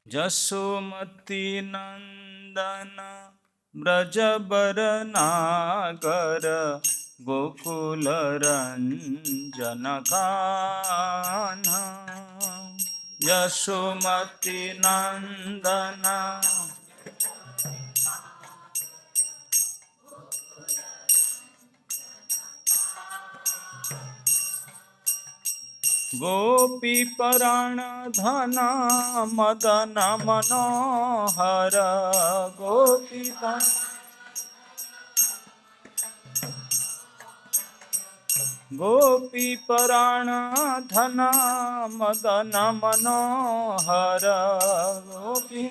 जसोमती नंदन ब्रजबर नागर गोकुल रंजन कान्हा। यशोमती नंदन गोपी पराण धन मदन मनोहर। गोपी पराण धन मदन मनोहर। गोपी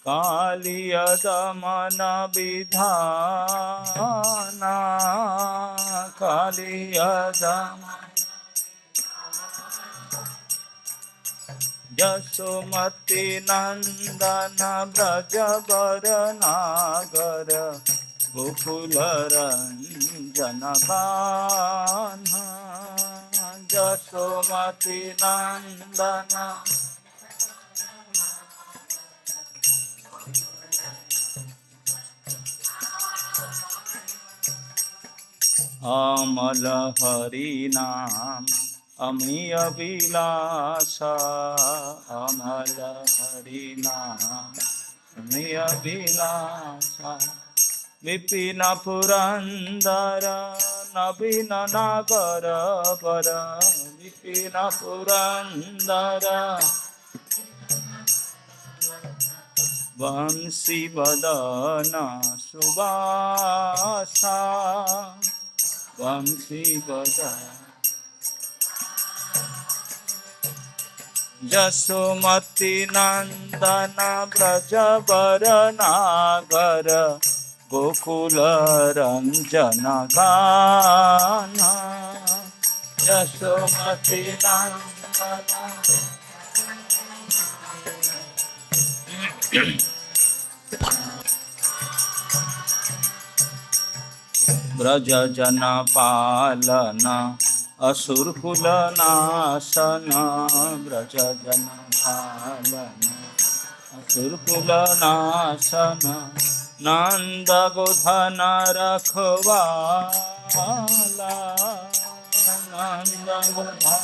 कालिय दमन विधाना। कालिय दमन यशोमती नंदन ब्रजबर नागर गोकुल रंजन कान्हा। यशोमती नंदन अमल हरि नाम अमीय विलास। अमल हरि नाम अमीय विलास। विपिन पुरंदर नवीन नागर बर। विपिन पुरंदर वंशी वदन सुबासा। वंशी वदन यशोमती नंदन ब्रजबर नागर गोकुल रंजन कान्हा। यशोमती नंदन ब्रज जन पालन असुरकुल नाशन। ब्रज जन पालन असुरकुल नाशन। नंद गोधन रखवाला। नंद गोधन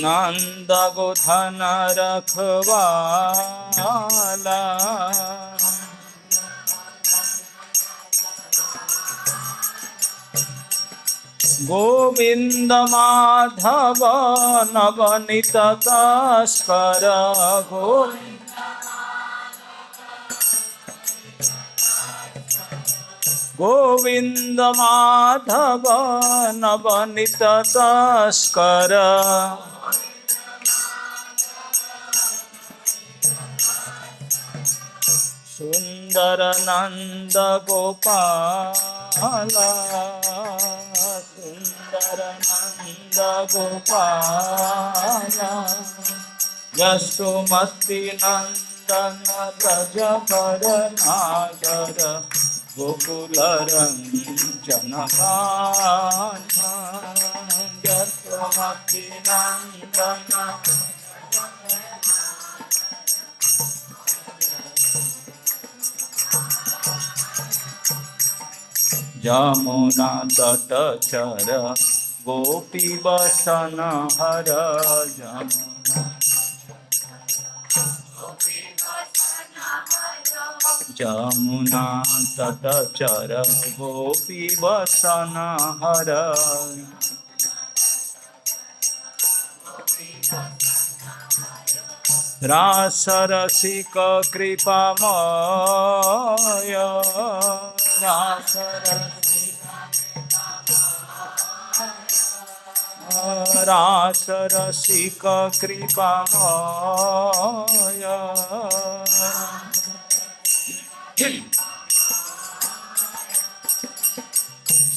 नंद गोधन रखवाला। गोविंद माधव नवनीत तस्कर। गोविंद माधव नवनीत तस्कर। सुंदर नंद गोपाला। सुंदर नंद गोपाला। यशोमती नंदन ब्रजबर नागर गोकुल रंजन कान्हा। यशोमती नंदन यमुना तटचर गोपी वसन हर। यमुना तटचर गोपी वसन हर। रास रसिक कृपामय। रास रसिक पराश रसिक कृपामय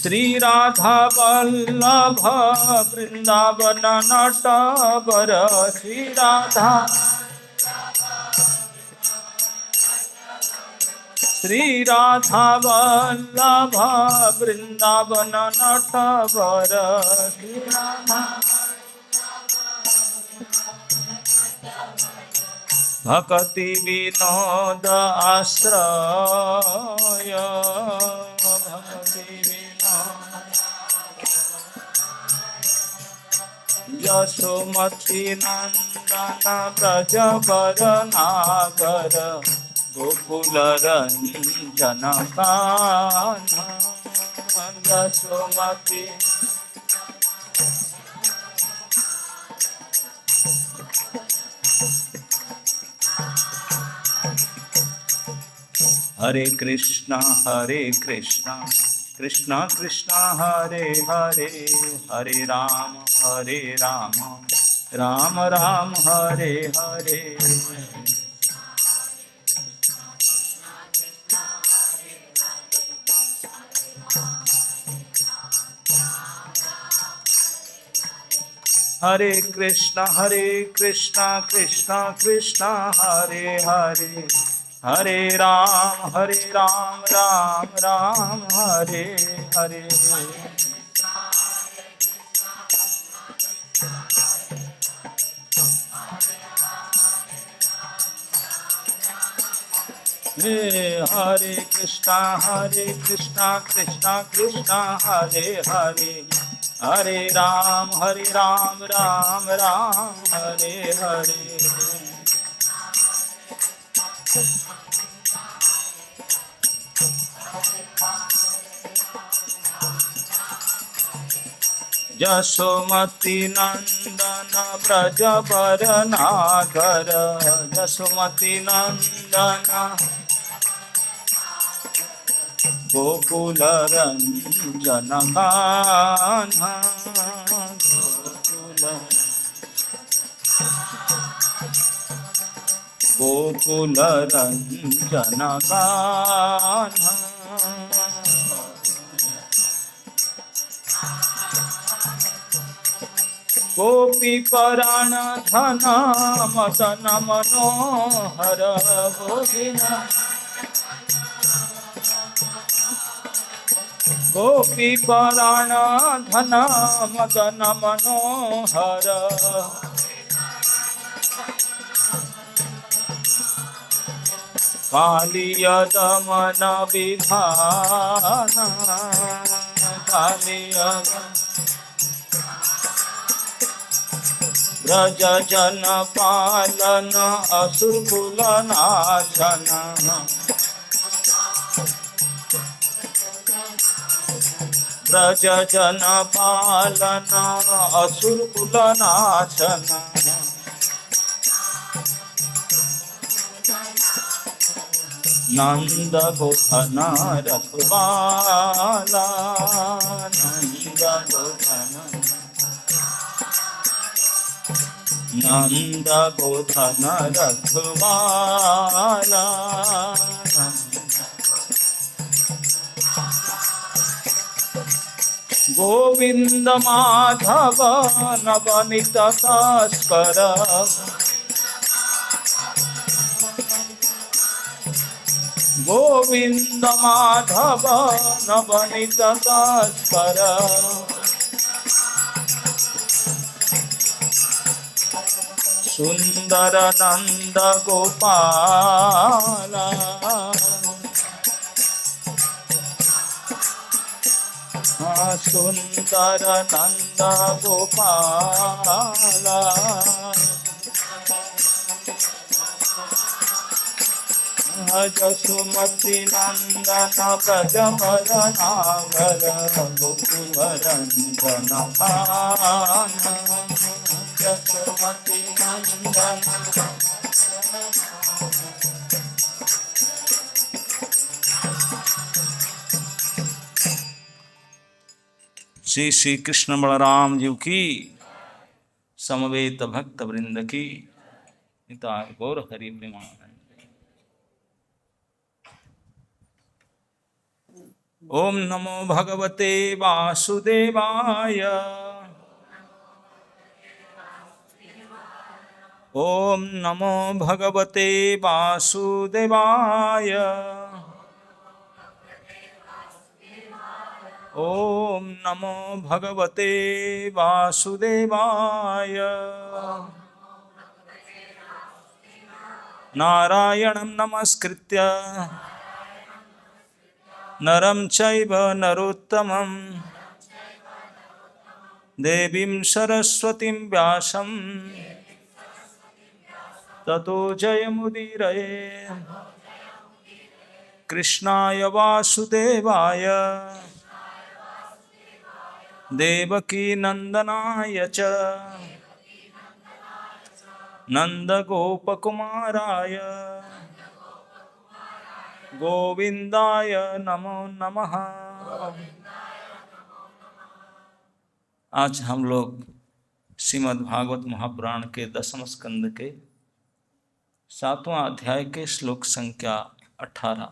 श्री राधा वल्लभ वृंदावन नटवर श्री राधा वल्लभ वृंदावन नटवर भक्ति विनोद आश्रय भक्ति यशोमती नंदन ब्रजवर नागर गोकुल रंजन कान्हा यशोमती हरे कृष्णा कृष्णा कृष्णा हरे हरे हरे राम राम राम हरे हरे हरे कृष्णा कृष्णा कृष्णा हरे हरे हरे राम राम राम हरे हरे हरे कृष्णा कृष्णा कृष्णा हरे हरे हरे राम राम हरे हरे यशोमती नंदन ब्रजवर नागर यशोमती नंदन गोकुल रंजन कान्हा गोकुल रंजन कान्हा गोपी पराण धन मदन मनोहर गोपी पराण धन मदन मनोहर कालिय दमन विधान कालिय ब्रज जन पालन असुरकुल नाशन ब्रज जन पालन असुरकुल नाशन नंद गोधन रखवाला नंद गोधन नंद गोधन रखवाला गोविंद माधव नवनीत तस्कर गोविंद माधव नवनीत तस्कर सुंदर नंद गोपाला सुंदर नंद गोपाला यशोमती नंदन ब्रजवर नागर गोकुल रंजन कान्हा यशोमती नंदन श्री श्री कृष्ण बलराम जी की समवेत भक्त वृंद की निताय गौर हरि प्रेमानंद। ओम नमो भगवते वासुदेवाय। ओम नमो भगवते वासुदेवाय। ओम नमो भगवते वासुदेवाय। नारायणं नमस्कृत्य नरं चैव नरोत्तमं देवीं सरस्वतीं व्यासं ततो जयमुदीरये। कृष्णाय वासुदेवाय देवकी नंदनाय च नंदगोपकुमाराय गोविंदाय नमो नमः। आज हम लोग श्रीमद् भागवत महापुराण के 10वें स्कंद के 7वां अध्याय के श्लोक संख्या 18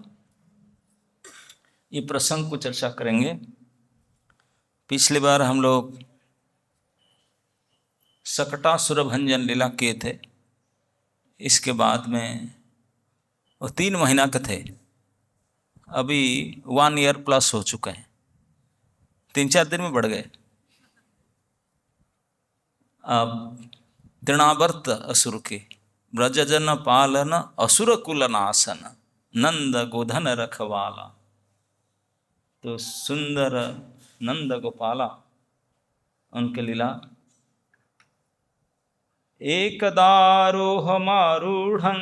ये प्रसंग को चर्चा करेंगे। पिछली बार हम लोग सकटासुर भंजन लीला किए थे। इसके बाद में वो 3 महीना के थे, अभी 1 ईयर प्लस हो चुके हैं, 3-4 दिन में बढ़ गए। अब तृणावर्त असुर की ब्रजजन पालन असुर कुल नाशन नंद गोधन रखवाला। तो सुंदर नंद गोपाला उनके लीला। एकदारोहमारूढ़ं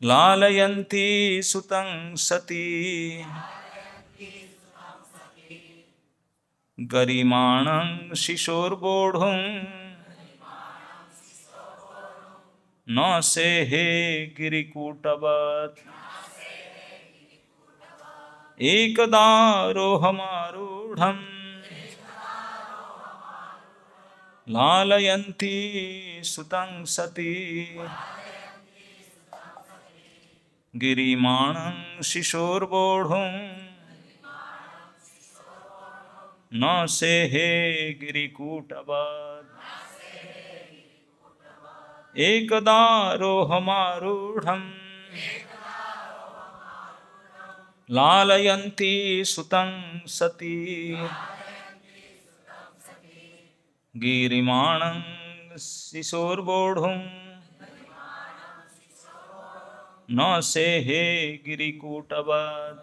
लालयन्ती सुतं सती गरिमाणं शिशोर्बोढुं न सेहे गिरिकूटवत्। एकदारोहमारूढ़ं लालयन्ती सुतं सती गिरिमाणं शिशोर्बोढुं न सेहे गिरिकूटवत्। एकदारोहमारूढ़ं लालयन्ती सुतं सती गिरिमाणं शिशोर्बोढुं न सेहे गिरिकूटवत्।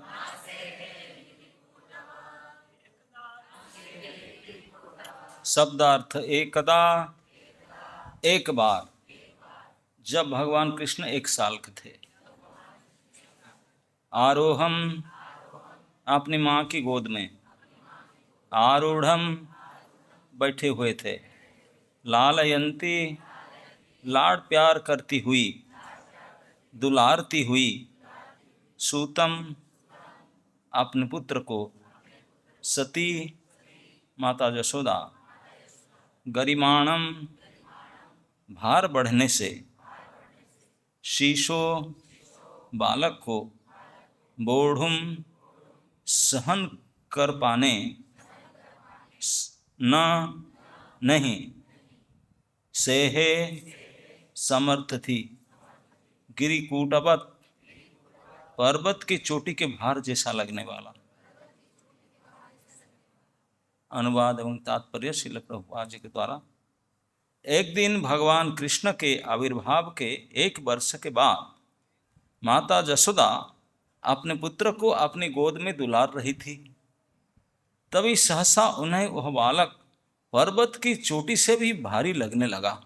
शब्दार्थ एकदा, एक बार। जब भगवान कृष्ण 1 साल के थे। आरोहम अपनी माँ की गोद में, आरूढ़म बैठे हुए थे, लालयंती लाड़ प्यार करती हुई, दुलारती हुई, सूतम अपने पुत्र को, सती माता यशोदा, गरिमाणम भार बढ़ने से, शीशो बालक को, बोढ़ुम सहन कर पाने, न नहीं, सेहे समर्थ थी, गिरिकूटवत् पर्वत की चोटी के भार जैसा लगने वाला। अनुवाद एवं तात्पर्य श्रील प्रभुपाद जी के द्वारा। एक दिन भगवान कृष्ण के आविर्भाव के 1 वर्ष के बाद माता यशोदा अपने पुत्र को अपनी गोद में दुलार रही थी। तभी सहसा उन्हें वह बालक पर्वत की चोटी से भी भारी लगने लगा,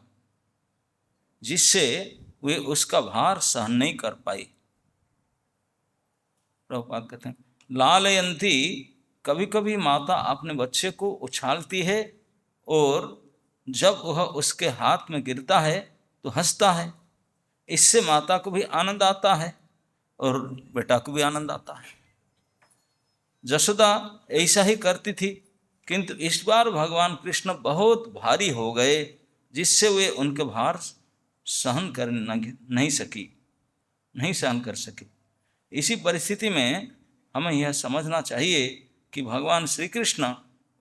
जिससे वे उसका भार सहन नहीं कर पाई। प्रभुपाद कहते हैं लालयंती, कभी कभी माता अपने बच्चे को उछालती है और जब वह उसके हाथ में गिरता है तो हंसता है। इससे माता को भी आनंद आता है और बेटा को भी आनंद आता है। यशोदा ऐसा ही करती थी। किंतु इस बार भगवान कृष्ण बहुत भारी हो गए, जिससे वे उनके भार सहन कर नहीं सहन कर सके। इसी परिस्थिति में हमें यह समझना चाहिए कि भगवान श्री कृष्ण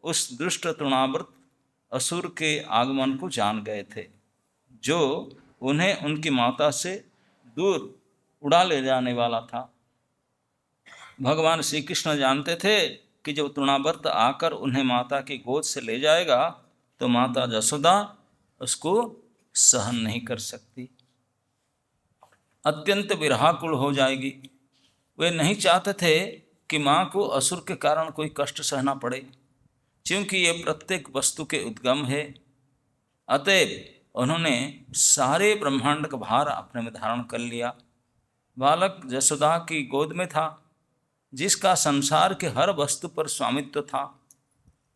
उस दुष्ट तृणावर्त असुर के आगमन को जान गए थे, जो उन्हें उनकी माता से दूर उड़ा ले जाने वाला था। भगवान श्री कृष्ण जानते थे कि जब तृणावर्त आकर उन्हें माता की गोद से ले जाएगा तो माता जसोदा उसको सहन नहीं कर सकती, अत्यंत विरहाकुल हो जाएगी। वे नहीं चाहते थे कि माँ को असुर के कारण कोई कष्ट सहना पड़े, क्योंकि ये प्रत्येक वस्तु के उद्गम है। अतएव उन्होंने सारे ब्रह्मांड का भार अपने में धारण कर लिया। बालक जसोदा की गोद में था, जिसका संसार के हर वस्तु पर स्वामित्व था।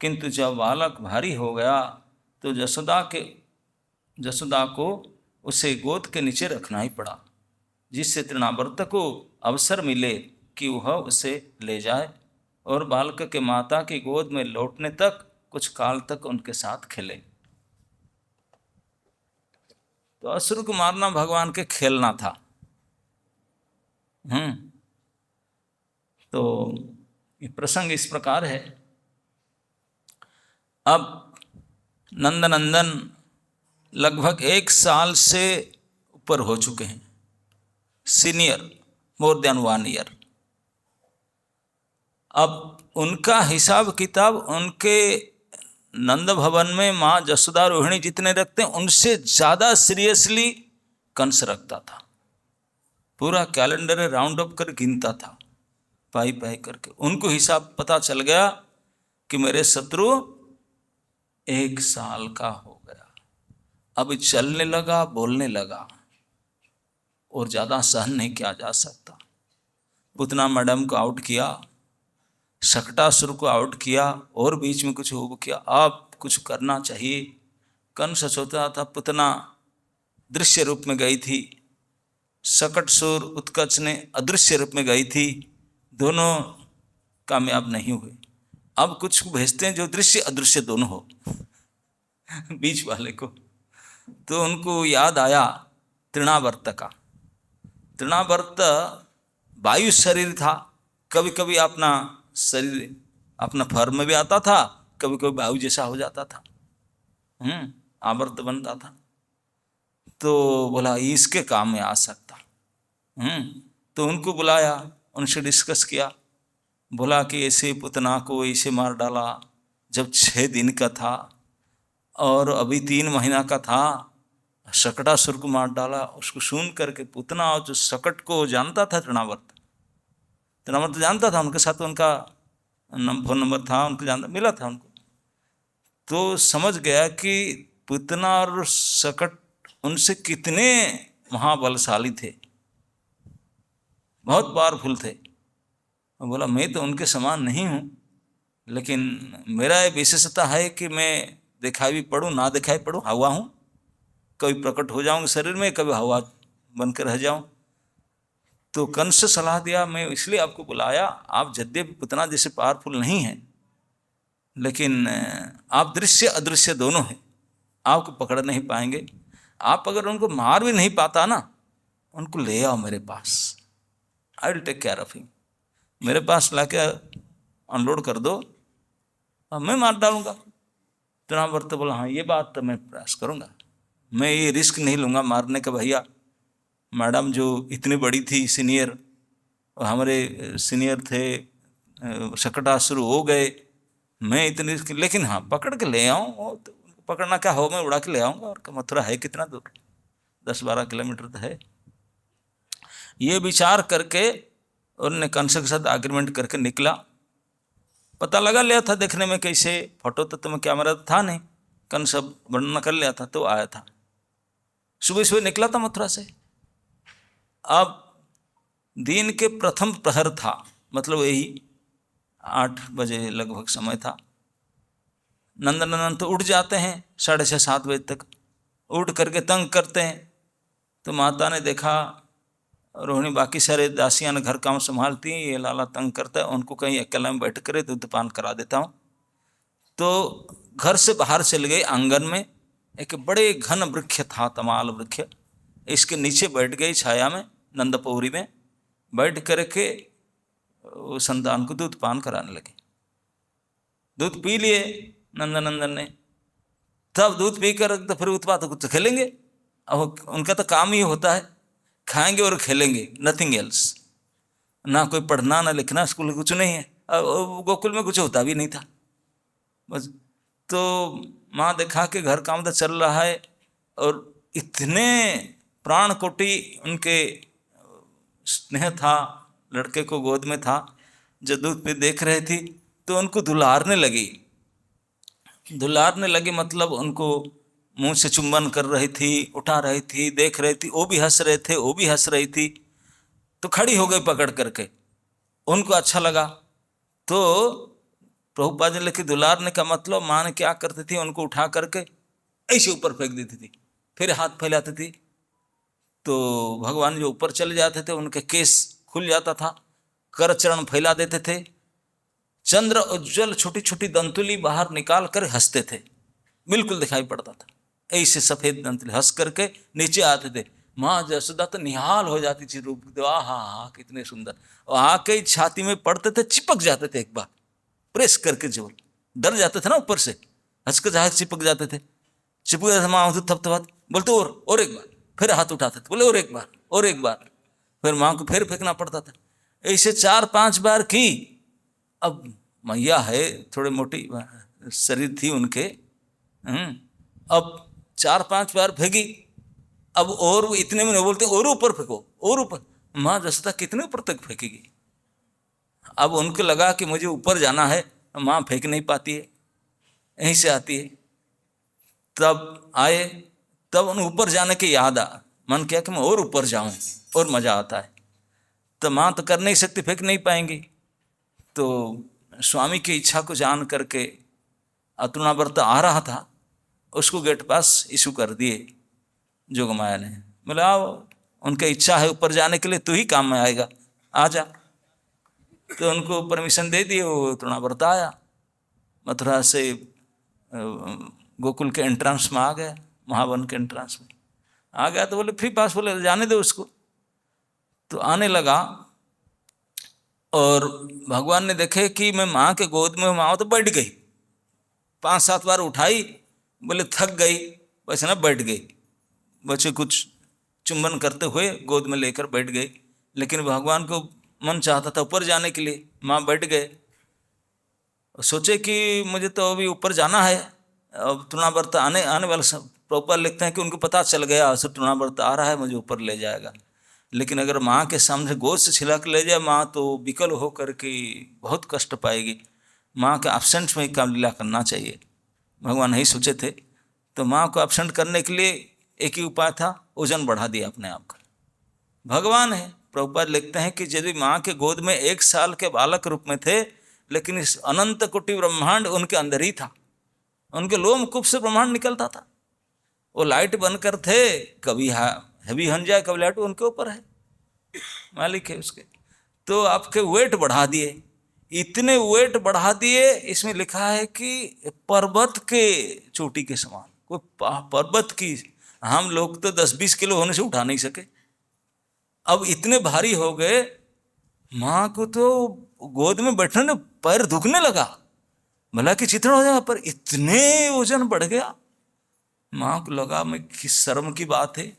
किंतु जब बालक भारी हो गया तो जसोदा को उसे गोद के नीचे रखना ही पड़ा, जिससे तृणावर्त को अवसर मिले कि वह उसे ले जाए और बालक के माता की गोद में लौटने तक कुछ काल तक उनके साथ खेले। तो असुर को मारना भगवान के खेलना था। तो ये प्रसंग इस प्रकार है। अब नंदनंदन लगभग 1 साल से ऊपर हो चुके हैं, सीनियर, मोर देन 1 ईयर। अब उनका हिसाब किताब उनके नंद भवन में माँ जसोदा रोहिणी जितने रखते हैं उनसे ज़्यादा सीरियसली कंस रखता था। पूरा कैलेंडर राउंड अप कर गिनता था, पाई पाई करके। उनको हिसाब पता चल गया कि मेरे शत्रु 1 साल का हो गया, अब चलने लगा, बोलने लगा और ज़्यादा सहन नहीं किया जा सकता। पुतना मैडम को आउट किया, शकटासुर को आउट किया और बीच में कुछ हो किया। अब कुछ करना चाहिए। कंस सोचता था, पुतना दृश्य रूप में गई थी, शकटसुर उत्कच ने अदृश्य रूप में गई थी, दोनों कामयाब नहीं हुए। अब कुछ भेजते हैं जो दृश्य अदृश्य दोनों हो बीच वाले को। तो उनको याद आया तृणावर्त का। तृणावर्त वायु शरीर था, कभी कभी अपना शरीर अपना फॉर्म में भी आता था, कभी कभी वायु जैसा हो जाता था, आवर्त बनता था। तो बोला इसके काम में आ सकता। तो उनको बुलाया, उनसे डिस्कस किया। बोला कि ऐसे पुतना को ऐसे मार डाला जब 6 दिन का था और अभी 3 महीना का था, शकटासुर को मार डाला। उसको सुन करके पुतना और जो शकट को जानता था तृणावर्त जानता था, उनके साथ उनका फोन नंबर था, उनको जानता, मिला था उनको। तो समझ गया कि पुतना और शकट उनसे कितने महाबलशाली थे, बहुत पावरफुल थे। और बोला मैं तो उनके समान नहीं हूँ, लेकिन मेरा ये विशेषता है कि मैं दिखाई भी पढ़ूँ ना दिखाई पढ़ूँ, हवा हूँ, कभी प्रकट हो जाऊँगा शरीर में, कभी हवा बनकर रह जाऊँ। तो कंस से सलाह दिया, मैं इसलिए आपको बुलाया, आप यद्यपि पुतना जैसे पावरफुल नहीं हैं, लेकिन आप दृश्य अदृश्य दोनों हैं, आपको पकड़ नहीं पाएंगे। आप अगर उनको मार भी नहीं पाता ना, उनको ले आओ मेरे पास, I will take care of him. मेरे पास लाके अनलोड कर दो और मैं मार डालूंगा। तृणावर्त बोला हाँ ये बात तो मैं प्रयास करूंगा, मैं ये रिस्क नहीं लूँगा मारने का। भैया मैडम जो इतनी बड़ी थी सीनियर, और हमारे सीनियर थे शकटासुर हो गए, मैं इतनी रिस्क, लेकिन हाँ पकड़ के ले आऊँ, तो पकड़ना क्या हो, मैं उड़ा के ले आऊँगा। और मथुरा है कितना दूर, 10-12 किलोमीटर तो है। ये विचार करके उन्होंने कंस के साथ एग्रीमेंट करके निकला। पता लगा लिया था देखने में कैसे, फोटो तो तुम्हें कैमरा तो था नहीं, कंस सब वर्णन कर लिया था, तो आया था। सुबह सुबह निकला था मथुरा से। अब दिन के प्रथम प्रहर था, मतलब यही 8 बजे लगभग समय था। नंदनंदन तो उठ जाते हैं 6:30-7 बजे तक, उठ करके तंग करते हैं। तो माता ने देखा रोहिणी बाकी सारे दासियां ने घर काम संभालती हैं, ये लाला तंग करता है, उनको कहीं अकेला में बैठ कर दूध पान करा देता हूँ। तो घर से बाहर चले गए, आंगन में एक बड़े घन वृक्ष था, तमाल वृक्ष, इसके नीचे बैठ गई छाया में, नंदपौरी में बैठ करके वो संतान को दूध पान कराने लगे। दूध पी लिए नंदनंदन ने। तब दूध पीकर तो फिर उत्पात कुछ खेलेंगे, अब उनका तो काम ही होता है खाएंगे और खेलेंगे, नथिंग एल्स। ना कोई पढ़ना ना लिखना, स्कूल कुछ नहीं है, गोकुल में कुछ होता भी नहीं था बस। तो माँ देखा कि घर काम तो चल रहा है और इतने प्राण कोटि उनके स्नेह था, लड़के को गोद में था, जो दूध पे देख रहे थी तो उनको दुलारने लगी। दुलारने लगी मतलब उनको मुंह से चुंबन कर रही थी, उठा रही थी, देख रही थी, वो भी हंस रहे थे, वो भी हंस रही थी। तो खड़ी हो गई पकड़ करके, उनको अच्छा लगा। तो प्रभुपाद जी लिखे दुलारने का मतलब माँ ने क्या करती थी, उनको उठा करके ऐसे ऊपर फेंक देती थी, फिर हाथ फैलाती थी तो भगवान जो ऊपर चले जाते थे, उनके केस खुल जाता था, कर चरण फैला देते थे, चंद्र उज्जवल छोटी छोटी दंतुली बाहर निकाल कर हंसते थे, बिल्कुल दिखाई पड़ता था ऐसे सफेद दंतुली हंस करके नीचे आते थे। माँ जसोदा तो निहाल हो जाती थी रूप, आहा हा कितने सुंदर, और आके छाती में पड़ते थे, चिपक जाते थे, एक बार प्रेस करके जोर, डर जाते थे ना ऊपर से, हंस के जहाज चिपक जाते थे, चिपक जाते माँ थपथपात बोलते और एक बार, फिर हाथ उठाते थे, बोले और एक बार और एक बार, फिर माँ को फिर फेंकना पड़ता था। ऐसे 4-5 बार की। अब मैया है, थोड़े मोटी शरीर थी उनके, अब 4-5 बार फेंकी। अब और इतने में नहीं बोलते और ऊपर फेंको और ऊपर, माँ जसोदा कितने ऊपर तक फेंकेगी। अब उनको लगा कि मुझे ऊपर जाना है, माँ फेंक नहीं पाती है, यहीं से आती है। तब आए, तब उन ऊपर जाने की याद आ, मन किया कि मैं और ऊपर जाऊं और मजा आता है। तो माँ तो कर नहीं सकती, फेंक नहीं पाएंगी। तो स्वामी की इच्छा को जान करके अतुणावर्त आ रहा था, उसको गेट पास इशू कर दिए जोगमाया ने, बोला आओ, उनकी इच्छा है ऊपर जाने के लिए, तू ही काम में आएगा, आ जा। तो उनको परमिशन दे दिए, वो तृणावर्त आया, मथुरा से गोकुल के एंट्रांस में आ गया, महावन के एंट्रांस में आ गया। तो बोले फ्री पास, बोले जाने दो उसको। तो आने लगा और भगवान ने देखे कि मैं माँ के गोद में, माँ तो बैठ गई, 5-7 बार उठाई, बोले थक गई, वैसे ना बैठ गई। बच्चे कुछ चुंबन करते हुए गोद में लेकर बैठ गई, लेकिन भगवान को मन चाहता था ऊपर जाने के लिए। माँ बैठ गए, सोचे कि मुझे तो अभी ऊपर जाना है, अब तृणावर्त आने वाला सब प्रभुपाद लिखते हैं कि उनको पता चल गया सब तृणावर्त आ रहा है, मुझे ऊपर ले जाएगा। लेकिन अगर माँ के सामने गोद से छिलक ले जाए माँ, तो विकल होकर के बहुत कष्ट पाएगी। माँ के एब्सेंट में ही काम लीला करना चाहिए, भगवान नहीं सोचे थे। तो माँ को एब्सेंट करने के लिए एक ही उपाय था, वजन बढ़ा दिया अपने आप का। भगवान है, प्रभुपाद लिखते हैं कि यदि माँ के गोद में 1 साल के बालक रूप में थे, लेकिन इस अनंत कोटि ब्रह्मांड उनके अंदर ही था, उनके लोम कूप से ब्रह्मांड निकलता था। वो लाइट बनकर थे, कभी हैवी हन जाए कभी लाइट, उनके ऊपर है, मालिक है उसके। तो आपके वेट बढ़ा दिए, इतने वेट बढ़ा दिए, इसमें लिखा है कि पर्वत के चोटी के समान, कोई पर्वत की, हम लोग तो 10-20 किलो होने से उठा नहीं सके, अब इतने भारी हो गए। माँ को तो गोद में बैठने ने पैर दुखने लगा, भला कि चित्रण हो जाए, पर इतने वजन बढ़ गया। माँ को लगा मैं किस शर्म की बात है,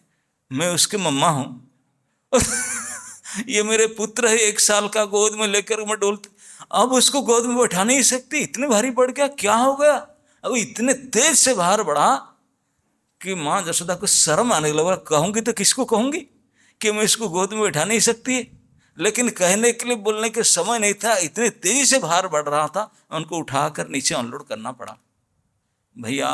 मैं उसके मम्मा हूं ये मेरे पुत्र है, 1 साल का, गोद में लेकर मैं डोलती, अब उसको गोद में बैठा नहीं सकती, इतने भारी बढ़ गया, क्या हो गया। अब इतने तेज से भार बढ़ा कि माँ जसोदा को शर्म आने लगा, कहूंगी तो किसको कहूंगी कि मैं इसको गोद में बैठा नहीं सकती, लेकिन कहने के लिए बोलने के समय नहीं था, इतने तेजी से भार बढ़ रहा था, उनको उठाकर नीचे अनलोड करना पड़ा। भैया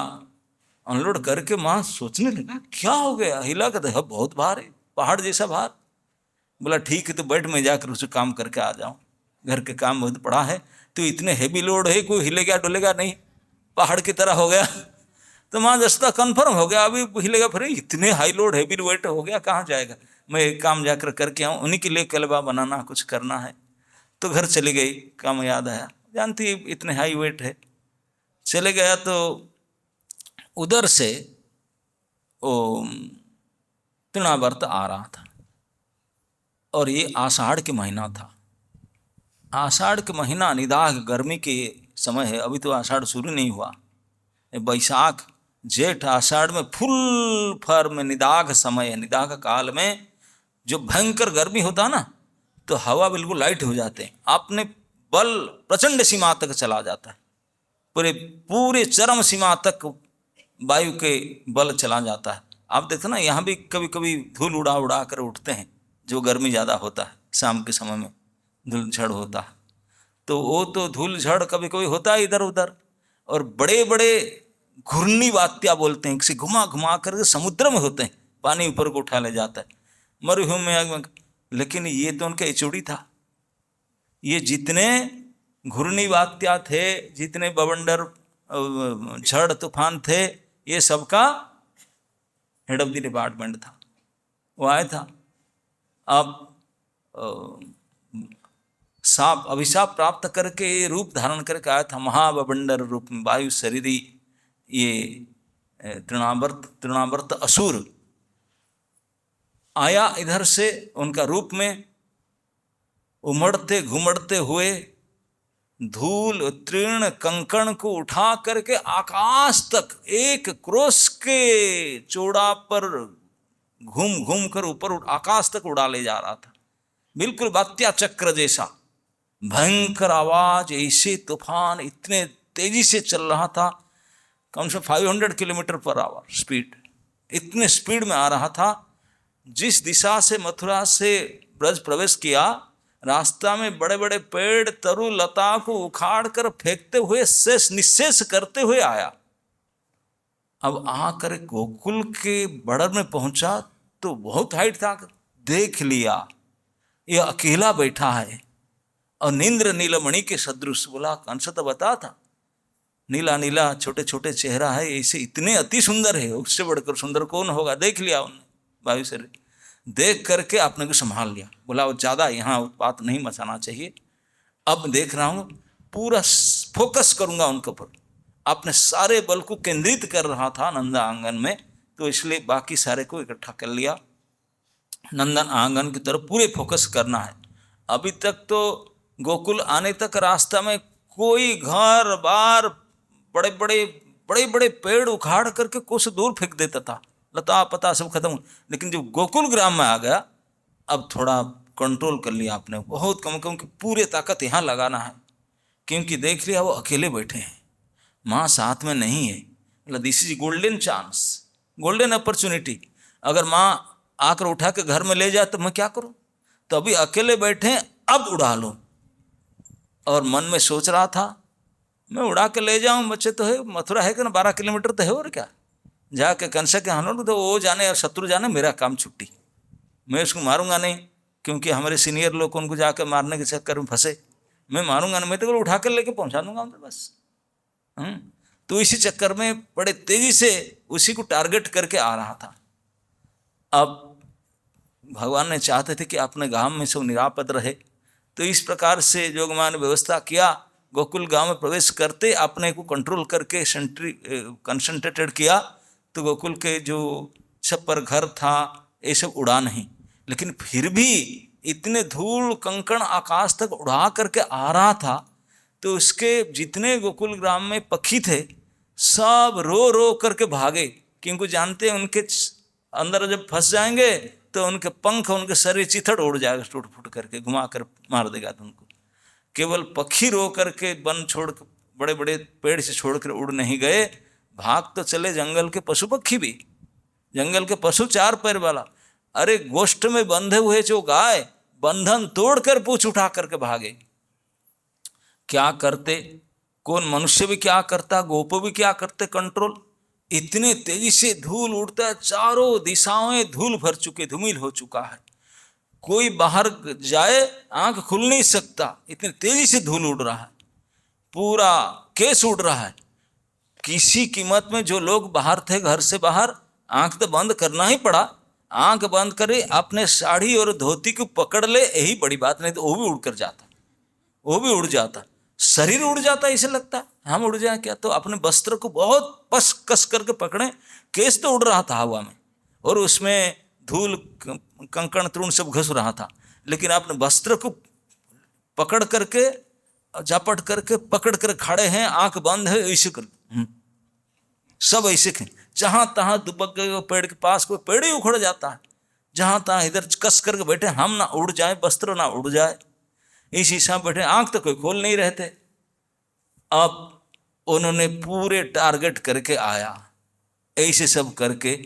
अनलोड करके माँ सोचने लगा क्या हो गया, हिला कर बहुत भार है, पहाड़ जैसा भार। बोला ठीक है, तो बैठ में जाकर उसे काम करके आ जाऊं, घर के काम बहुत पड़ा है। तो इतने हैवी लोड है, कोई हिलेगा डुलेगा नहीं, पहाड़ की तरह हो गया। तो माँ जसोदा कन्फर्म हो गया, अभी हिलेगा फिर, इतने हाई लोड हैवी वेट हो गया, कहाँ जाएगा, मैं एक काम जाकर करके आऊँ, उन्हीं के लिए कलबा बनाना कुछ करना है। तो घर चली गई, काम याद आया, जानती इतने हाई वेट है। चले गया तो उधर से वो तृणावर्त आ रहा था, और ये आषाढ़ के महीना था। आषाढ़ के महीना निदाघ गर्मी के समय है, अभी तो आषाढ़ शुरू नहीं हुआ। बैसाख जेठ आषाढ़ में फुल फर में निदाघ समय है। निदाघ काल में जो भयंकर गर्मी होता ना, तो हवा बिल्कुल लाइट हो जाते हैं, अपने बल प्रचंड सीमा तक चला जाता है, पूरे पूरे चरम सीमा तक वायु के बल चला जाता है। आप देखते ना, यहाँ भी कभी कभी धूल उड़ा उड़ा कर उठते हैं, जो गर्मी ज़्यादा होता है शाम के समय में धूल झड़ होता है, तो वो तो धूल झड़ कभी कभी होता है इधर उधर। और बड़े बड़े घूर्णी वात्या बोलते हैं, किसी घुमा घुमा करके समुद्र में होते हैं, पानी ऊपर को उठा ले जाता है मरुभूमि में। लेकिन ये तो उनका एचओडी था। ये जितने घूर्णी वात्या थे, जितने बवंडर झड़ तूफान थे, ये सबका हेड ऑफ द डिपार्टमेंट था, वो आया था। अब साप अभिशाप प्राप्त करके ये रूप धारण करके आया था, महाबवंडर रूप में, वायु शरीरी ये तृणावर्त असुर आया इधर से उनका रूप में, उमड़ते घुमड़ते हुए धूल तृण कंकण को उठा करके आकाश तक एक क्रोश के चौड़ा पर घूम घूम कर ऊपर आकाश तक उड़ा ले जा रहा था, बिल्कुल वात्या चक्र जैसा। भयंकर आवाज, ऐसे तूफान इतने तेजी से चल रहा था, कम से 500 किलोमीटर पर आवर स्पीड, इतने स्पीड में आ रहा था। जिस दिशा से मथुरा से ब्रज प्रवेश किया, रास्ता में बड़े बड़े पेड़ तरु लता को उखाड़ कर फेंकते हुए शेष निशेष करते हुए आया। अब आकर गोकुल के बड़र में पहुंचा तो बहुत हाइट था, देख लिया ये अकेला बैठा है और नींद्र नीलमणि के सदृश। बोला कंस तो बता था, नीला नीला छोटे छोटे चेहरा है, ऐसे इतने अति सुंदर है, उससे बढ़कर सुंदर कौन होगा। देख लिया उन्होंने वायु शरीर, देख करके आपने को संभाल लिया। बोला वो ज़्यादा यहाँ उत्पात नहीं मचाना चाहिए, अब देख रहा हूँ पूरा फोकस करूँगा उनके ऊपर। अपने सारे बल को केंद्रित कर रहा था नंदा आंगन में, तो इसलिए बाकी सारे को इकट्ठा कर लिया, नंदन आंगन की तरफ पूरे फोकस करना है। अभी तक तो गोकुल आने तक रास्ता में कोई घर बार बड़े बड़े पेड़ उखाड़ करके कुछ दूर फेंक देता था, लता पता सब खत्म। लेकिन जब गोकुल ग्राम में आ गया, अब थोड़ा कंट्रोल कर लिया आपने, बहुत कम कि पूरे ताकत यहाँ लगाना है, क्योंकि देख लिया वो अकेले बैठे हैं, माँ साथ में नहीं है। मतलब this is golden chance, golden opportunity. अगर माँ आकर उठा के घर में ले जाए तो मैं क्या करूँ, तो अभी अकेले बैठे, अब उड़ा लो। और मन में सोच रहा था मैं उड़ा के ले जाऊं, बच्चे तो है, मथुरा है कि ना 12 किलोमीटर तो है, और क्या जाके कंस के हनन, तो वो जाने और शत्रु जाने, मेरा काम छुट्टी, मैं उसको मारूंगा नहीं, क्योंकि हमारे सीनियर लोग उनको जाकर मारने के चक्कर में फंसे, मैं मारूंगा नहीं, मैं तो उठा कर लेके पहुंचा दूंगा उनको बस। तो इसी चक्कर में बड़े तेजी से उसी को टारगेट करके आ रहा था। अब भगवान ने चाहते थे कि अपने गांव में सब निरापद रहे, तो इस प्रकार से जोगमाया ने व्यवस्था किया। गोकुल गांव में प्रवेश करते अपने को कंट्रोल करके कंसंट्रेटेड किया, तो गोकुल के जो छप्पर घर था ये सब उड़ा नहीं, लेकिन फिर भी इतने धूल कंकण आकाश तक उड़ा करके आ रहा था, तो उसके जितने गोकुल ग्राम में पक्षी थे सब रो रो करके भागे, क्योंकि जानते हैं उनके अंदर जब फंस जाएंगे तो उनके पंख, उनके शरीर चिथड़ उड़ जाएगा, टूट फूट करके घुमा कर मार देगा। तो उनको केवल पक्षी रो करके वन छोड़ कर, बड़े बड़े पेड़ से छोड़ कर उड़ नहीं गए, भाग तो चले जंगल के पशु पक्षी भी, जंगल के पशु 4 पैर वाला। अरे गोष्ठ में बंधे हुए जो गाय बंधन तोड़ कर पूछ उठा करके भागे। क्या करते, कौन मनुष्य भी क्या करता, गोप भी क्या करते कंट्रोल। इतने तेजी से धूल उड़ता है, चारों दिशाओं धूल भर चुके, धूमिल हो चुका है, कोई बाहर जाए आंख खुल नहीं सकता, इतने तेजी से धूल उड़ रहा है, पूरा केस उड़ रहा है। किसी कीमत में जो लोग बाहर थे, घर से बाहर, आंख तो बंद करना ही पड़ा। आंख बंद करे, अपने साड़ी और धोती को पकड़ ले, यही बड़ी बात, नहीं तो वो भी उड़ कर जाता, वो भी उड़ जाता। शरीर उड़ जाता है, इसे लगता है हम उड़ जाए क्या। तो अपने वस्त्र को बहुत कस करके पकड़े, केस तो उड़ रहा था हवा में और उसमें धूल कंकड़ तृण सब घुस रहा था, लेकिन अपने वस्त्र को पकड़ करके झपट करके पकड़ कर खड़े हैं, आंख बंद है, ऐसे कर सब ऐसे थे। जहां तहां दुबक गए पेड़ के पास, कोई पेड़ ही उखड़ जाता है, जहां तहां इधर कस करके बैठे, हम ना उड़ जाए, वस्त्र ना उड़ जाए, इस हिसाब बैठे, आंख तो कोई खोल नहीं रहते। अब उन्होंने पूरे टारगेट करके आया, ऐसे सब करके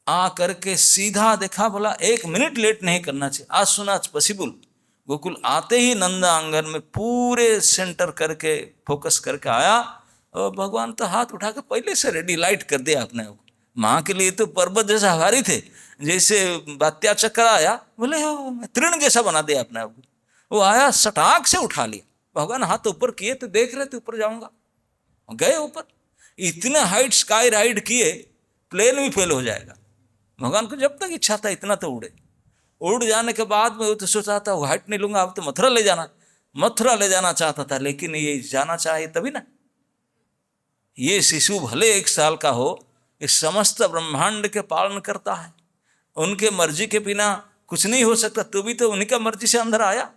आ करके सीधा देखा, बोला 1 मिनट लेट नहीं करना चाहिए, आज सुना आज पॉसिबल। गोकुल आते ही नंदा आंगन में पूरे सेंटर करके फोकस करके आया, और भगवान तो हाथ उठा के पहले से रेडी लाइट कर दिया अपने को। माँ के लिए तो पर्वत जैसा हवारी थे, जैसे बात्या चक्कर आया, बोले तृण जैसा बना दिया अपने आप को। वो आया सटाक से उठा लिया, भगवान हाथ ऊपर किए तो देख रहे थे ऊपर जाऊंगा, गए ऊपर। इतने हाइट स्काई राइड किए, प्लेन भी फेल हो जाएगा। भगवान को जब तक इच्छा था इतना तो उड़े। उड़ जाने के बाद में वो तो सोचा था हाइट नहीं लूंगा, अब तो मथुरा ले जाना चाहता था, लेकिन ये जाना चाहिए तभी ना। ये शिशु भले 1 साल का हो, इस समस्त ब्रह्मांड के पालन करता है, उनके मर्जी के बिना कुछ नहीं हो सकता। तू भी तो उन्हीं का मर्जी से अंदर आया,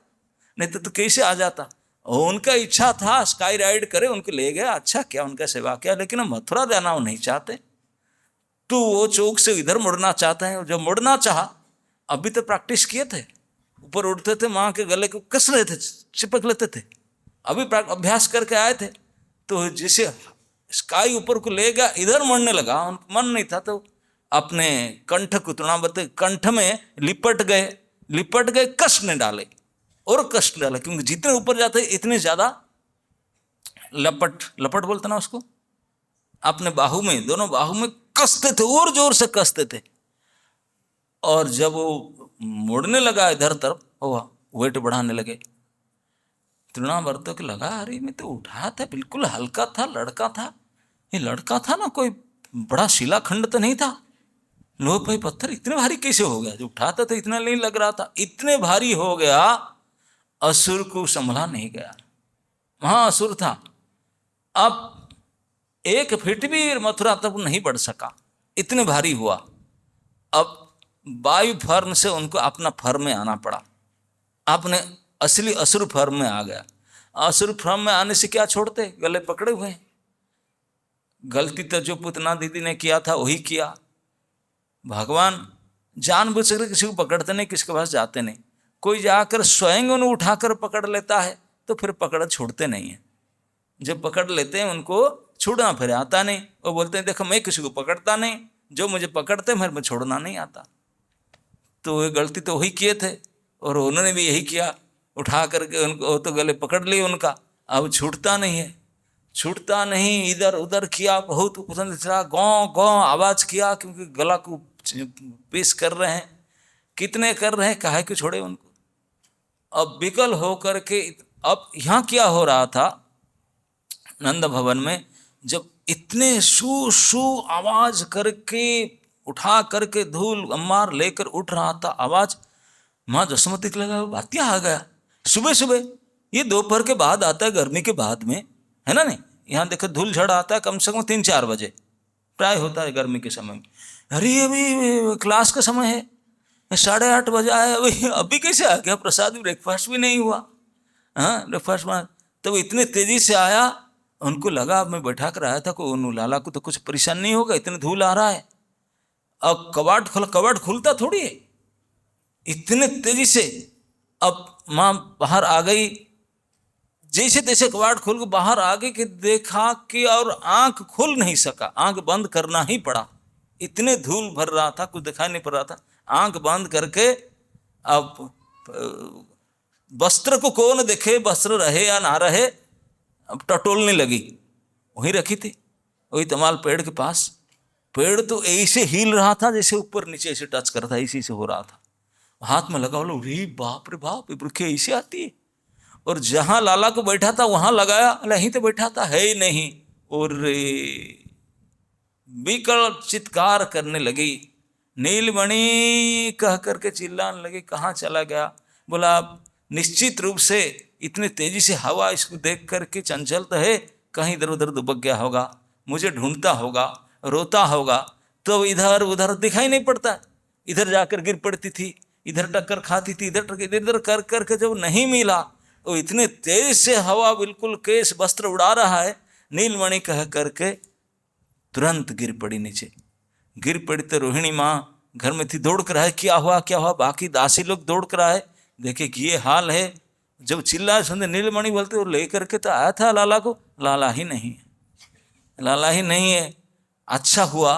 नहीं तो कैसे आ जाता। और उनका इच्छा था स्काई राइड करे, उनको ले गया, अच्छा क्या उनका सेवा किया, लेकिन मथुरा जाना वो नहीं चाहते। तो वो चौक से इधर मुड़ना चाहते हैं। जब मुड़ना चाहा, अभी तो प्रैक्टिस किए थे, ऊपर उड़ते थे, माँ के गले को कस रहे थे, चिपक लेते थे, अभी अभ्यास करके आए थे। तो जैसे स्काई ऊपर को ले गया, इधर मुड़ने लगा, उनको मन नहीं था, तो अपने कंठ को तृणावत कंठ में लिपट गए, कष्ट ने डाले और कष्ट डाला, क्योंकि जितने ऊपर जाते इतने ज्यादा लपट बोलते ना उसको, अपने बाहू में, दोनों बाहू में कसते थे और जोर से कसते थे। और जब वो मुड़ने लगा इधर तरफ, हुआ वेट बढ़ाने लगे, तृणावर्त को लगा अरे मैं तो उठा था, बिल्कुल हल्का था, लड़का था, ये लड़का था ना, कोई बड़ा शिलाखंड तो नहीं था, लोहे पे पत्थर इतने भारी कैसे हो गया। जो उठाता तो इतना नहीं लग रहा था, इतने भारी हो गया, असुर को संभला नहीं गया। वहां असुर था, अब 1 फीट भी मथुरा तक नहीं बढ़ सका, इतने भारी हुआ। अब वायु फॉर्म से उनको अपना फॉर्म में आना पड़ा, आपने असली असुर फॉर्म में आ गया। असुर फॉर्म में आने से क्या छोड़ते, गले पकड़े हुए। गलती तो जो पुतना दीदी ने किया था वही किया। भगवान जानबूझ कर किसी को पकड़ते नहीं, किसके पास जाते नहीं। कोई जाकर स्वयं उन्हें उठाकर पकड़ लेता है तो फिर पकड़ छोड़ते नहीं है। जब पकड़ लेते हैं उनको छोड़ना फिर आता नहीं। वो बोलते हैं देखो मैं किसी को पकड़ता नहीं, जो मुझे पकड़ते हैं मैं छोड़ना नहीं आता। तो ये गलती तो वही किए थे और उन्होंने भी यही किया, उठा करके उनको तो गले पकड़ लिए उनका। अब छूटता नहीं है, छूटता नहीं, इधर उधर किया, बहुत पसंद चला, गाँव गाँव आवाज़ किया, क्योंकि गला को पेश कर रहे हैं। कितने कर रहे हैं, काहे को छोड़े उनको। अब विकल हो करके, अब यहाँ क्या हो रहा था नंद भवन में, जब इतने शू शू आवाज करके उठा करके धूल अम्मार लेकर उठ रहा था आवाज, माँ जसमती को लगा बातिया आ गया। सुबह सुबह, ये दोपहर के बाद आता है, गर्मी के बाद में, है ना। नहीं, यहाँ देखो धूल झड़ आता है कम से कम 3-4 बजे प्राय होता है गर्मी के समय में। अरे अभी क्लास का समय है, 8:30 बजे आया, अभी कैसे आ गया, प्रसाद ब्रेकफास्ट भी नहीं हुआ। हाँ ब्रेकफास्ट में तब इतने तेजी से आया, उनको लगा मैं बैठा कर आया था, कोई लाला को तो कुछ परेशान नहीं होगा, इतने धूल आ रहा है। अब कबाड़ खुलता थोड़ी है इतने तेजी से। अब माँ बाहर आ गई, जैसे तैसे कबाड़ खोल के बाहर आ गई कि देखा कि, और आंख खुल नहीं सका, आंख बंद करना ही पड़ा, इतने धूल भर रहा था, कुछ दिखाई नहीं पड़ रहा था। आंख बंद करके अब वस्त्र को कौन देखे, वस्त्र रहे या ना रहे, अब टटोलने लगी। वहीं रखी थी, वही तमाल पेड़ के पास। पेड़ तो ऐसे हिल रहा था जैसे ऊपर नीचे ऐसे टच कर रहा था, इसी से हो रहा था। हाथ में लगा, बोला अरे बाप रे बाप, वृक्ष ऐसे आती है। और जहां लाला को बैठा था वहां लगाया, यहीं तो बैठा था, है ही नहीं। और विकल चित्कार करने लगी, नीलमणि कह करके चिल्लाने लगी, कहाँ चला गया। बोला निश्चित रूप से इतने तेजी से हवा इसको देख करके चंचल तो है, कहीं इधर उधर दुबक गया होगा, मुझे ढूंढता होगा, रोता होगा, तो इधर उधर दिखाई नहीं पड़ता। इधर जाकर गिर पड़ती थी, इधर टक्कर खाती थी, इधर इधर कर करके जब नहीं मिला तो इतने तेज से हवा बिल्कुल केस वस्त्र उड़ा रहा है, नीलमणि कह करके तुरंत गिर पड़ी नीचे। गिर पड़ी तो रोहिणी माँ घर में थी, दौड़ कर आए, क्या हुआ क्या हुआ। बाकी दासी लोग दौड़ कर आए, देखे कि ये हाल है। जब चिल्लाए सुनते नीलमणि बोलते वो ले करके तो आया था लाला को, लाला ही नहीं है, लाला ही नहीं है। अच्छा हुआ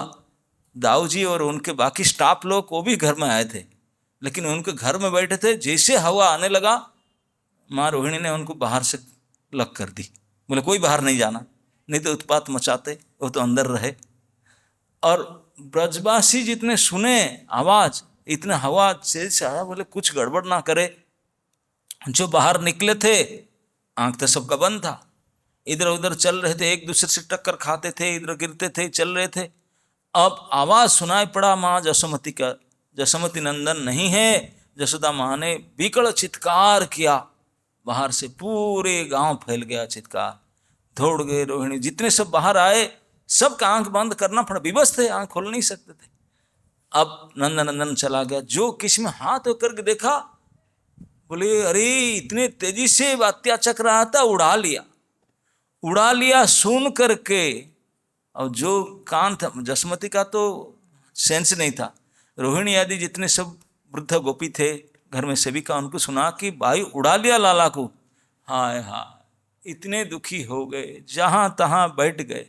दाऊ जी और उनके बाकी स्टाफ लोग वो भी घर में आए थे, लेकिन उनके घर में बैठे थे। जैसे हवा आने लगा माँ रोहिणी ने उनको बाहर से लग कर दी, बोले कोई बाहर नहीं जाना, नहीं तो उत्पात मचाते, वो तो अंदर रहे। और ब्रजवासी जितने सुने आवाज, इतने हवा से आया, बोले कुछ गड़बड़ ना करे। जो बाहर निकले थे आंख तो सबका बंद था, इधर उधर चल रहे थे, एक दूसरे से टक्कर खाते थे, इधर गिरते थे, चल रहे थे। अब आवाज सुनाई पड़ा माँ जसोमती का, जसोमती नंदन नहीं है। जसोदा माँ ने बिकट चित्कार किया, बाहर से पूरे गांव फैल गया चित्कार। दौड़ गए रोहिणी, जितने सब बाहर आए सबका आंख बंद करना पड़ा, विवश थे, आंख खोल नहीं सकते थे। अब नंदन चला गया, जो किसी में हाथ होकर के देखा, बोले अरे इतने तेजी से अत्याचक रहा था, उड़ा लिया, उड़ा लिया सुन करके। और जो कान था जसमती का तो सेंस नहीं था, रोहिणी आदि जितने सब वृद्ध गोपी थे घर में सभी का, उनको सुना कि भाई उड़ा लिया लाला को। हाय हाय, इतने दुखी हो गए, जहां तहां बैठ गए,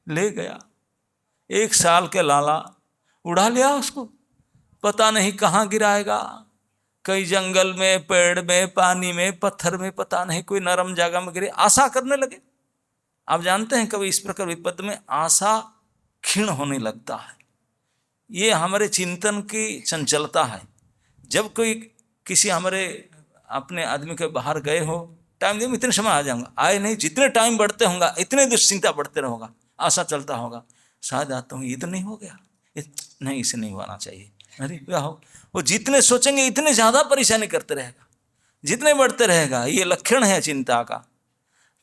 ले गया 1 साल के लाला, उड़ा लिया उसको, पता नहीं कहाँ गिराएगा, कई जंगल में, पेड़ में, पानी में, पत्थर में, पता नहीं कोई नरम जगह में गिरे। आशा करने लगे। आप जानते हैं कभी इस प्रकार विपद में आशा क्षीण होने लगता है, ये हमारे चिंतन की चंचलता है। जब कोई किसी हमारे अपने आदमी के बाहर गए हो, टाइम दिए इतने समय आ जाऊंगा, आए नहीं, जितने टाइम बढ़ते होगा इतने दुश्चिंता बढ़ते रहोगा, आशा चलता होगा, शायद आता हूँ ये तो नहीं हो गया, नहीं इसे नहीं होना चाहिए, अरे क्या हो। वो जितने सोचेंगे इतने ज्यादा परेशानी करते रहेगा, जितने बढ़ते रहेगा, ये लक्षण है चिंता का।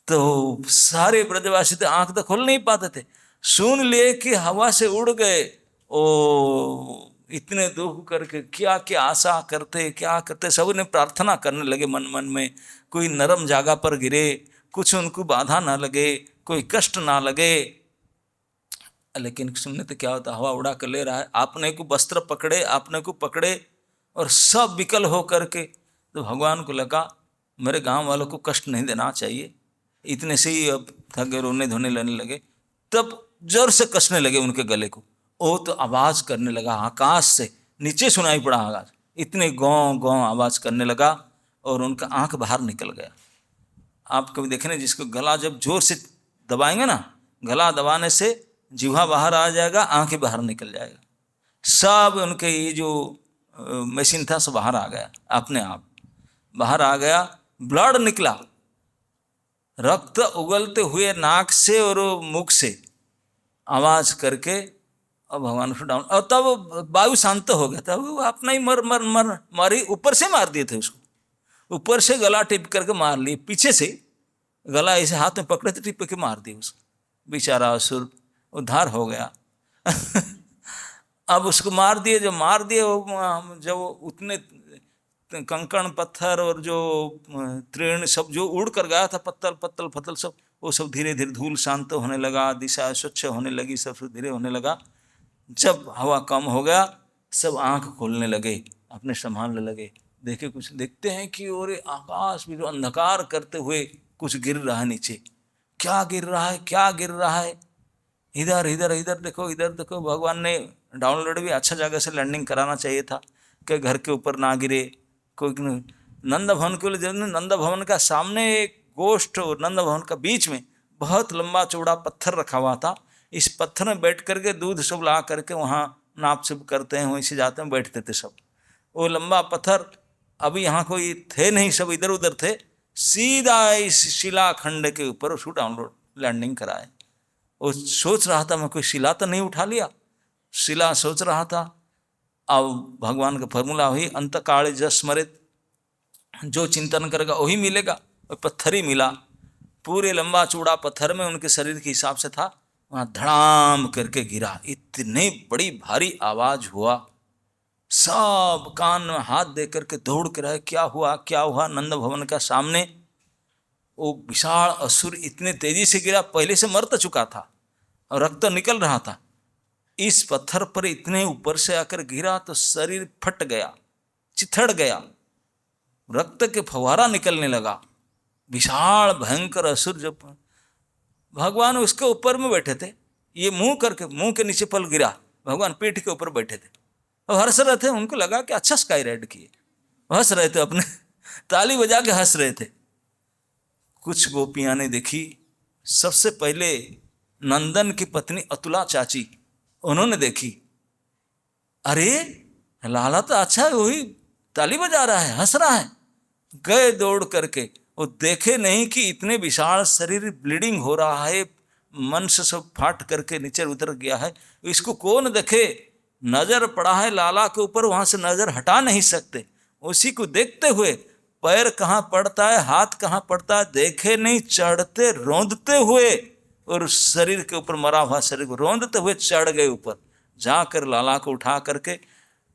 तो सारे ब्रजवासी तो आंख तो खोल नहीं पाते थे, सुन लिए कि हवा से उड़ गए। ओ इतने दुख करके क्या क्या आशा करते, क्या करते, सब ने प्रार्थना करने लगे मन मन में, कोई नरम जगह पर गिरे, कुछ उनको बाधा ना लगे, कोई कष्ट ना लगे। लेकिन सुनने तो क्या होता, हवा उड़ा कर ले रहा है, आपने को वस्त्र पकड़े, आपने को पकड़े, और सब विकल हो करके। तो भगवान को लगा मेरे गांव वालों को कष्ट नहीं देना चाहिए, इतने से ही अब थके, रोने धोने लगने लगे। तब जोर से कसने लगे उनके गले को, ओ तो आवाज करने लगा, आकाश से नीचे सुनाई पड़ा आवाज, इतने गौं गौं आवाज करने लगा, और उनका आंख बाहर निकल गया। आप कभी देखें ना, जिसको गला जब जोर से दबाएंगे ना, गला दबाने से जीवा बाहर आ जाएगा, आंखें बाहर निकल जाएगा, सब उनके ये जो मशीन था सब बाहर आ गया, अपने आप बाहर आ गया, ब्लड निकला, रक्त उगलते हुए नाक से और मुख से आवाज करके, और भगवान को डाउन। और तब वायु शांत हो गया, तब वो अपना ही मर मर मर मारी, ऊपर से मार दिए थे उसको, ऊपर से गला टिप करके मार लिए, पीछे से गला ऐसे हाथ में पकड़े थे, टिप के मार दिए उसको, बेचारा असुर उद्धार हो गया। अब उसको मार दिए, जो मार दिए वो जब उतने कंकड़ पत्थर और जो तृण सब जो उड़ कर गया था, पत्तल पत्तल फतल सब, वो सब धीरे धीरे धूल शांत होने लगा, दिशा स्वच्छ होने लगी, सब धीरे होने लगा। जब हवा कम हो गया, सब आंख खोलने लगे, अपने संभालने लगे, देखे कुछ, देखते हैं कि और आकाश भी अंधकार करते हुए कुछ गिर रहा है नीचे। क्या गिर रहा है, क्या गिर रहा है, इधर इधर इधर देखो, इधर देखो। भगवान ने डाउनलोड भी अच्छा जगह से लैंडिंग कराना चाहिए था कि घर के ऊपर ना गिरे कोई। नंद भवन के लिए, नंद भवन का सामने एक गोष्ठ और नंद भवन का बीच में बहुत लंबा चौड़ा पत्थर रखा हुआ था। इस पत्थर में बैठ करके दूध सब ला करके वहाँ नाप सब करते हैं, वहीं से जाते हैं, बैठते थे सब। वो लंबा पत्थर, अभी यहाँ कोई थे नहीं, सब इधर उधर थे, सीधा इस शिलाखंड के ऊपर उसको डाउनलोड लैंडिंग कराए। वो सोच रहा था मैं कोई शिला तो नहीं उठा लिया, शिला सोच रहा था। अब भगवान का फॉर्मूला हुई, अंतकाल जस स्मरित, जो चिंतन करेगा वही मिलेगा। और पत्थर ही मिला, पूरे लंबा चौड़ा पत्थर में उनके शरीर के हिसाब से था, वहाँ धड़ाम करके गिरा। इतनी बड़ी भारी आवाज हुआ, सब कान में हाथ दे करके दौड़ के रहे, क्या हुआ क्या हुआ। नंद भवन का सामने वो विशाल असुर इतने तेजी से गिरा, पहले से मर तो चुका था और रक्त निकल रहा था, इस पत्थर पर इतने ऊपर से आकर गिरा तो शरीर फट गया, चिथड़ गया, रक्त के फव्वारा निकलने लगा। विशाल भयंकर असुर, जब भगवान उसके ऊपर में बैठे थे, ये मुंह करके, मुंह के नीचे पल गिरा, भगवान पीठ के ऊपर बैठे थे और हंस रहे थे। उनको लगा कि अच्छा स्काई राइड किए, हंस रहे थे, अपने ताली बजा के हंस रहे थे। कुछ गोपियां ने देखी, सबसे पहले नंदन की पत्नी अतुला चाची, उन्होंने देखी, अरे लाला तो अच्छा है, वही ताली बजा रहा है, हंस रहा है। गए दौड़ करके, वो देखे नहीं कि इतने विशाल शरीर, ब्लीडिंग हो रहा है, मन से सब फाट करके नीचे उतर गया है, इसको कौन देखे। नजर पड़ा है लाला के ऊपर, वहां से नजर हटा नहीं सकते। उसी को देखते हुए पैर कहाँ पड़ता है, हाथ कहाँ पड़ता है, देखे नहीं, चढ़ते रौंदते हुए, और शरीर के ऊपर मरा हुआ शरीर को रौंदते हुए चढ़ गए ऊपर। जाकर लाला को उठा करके,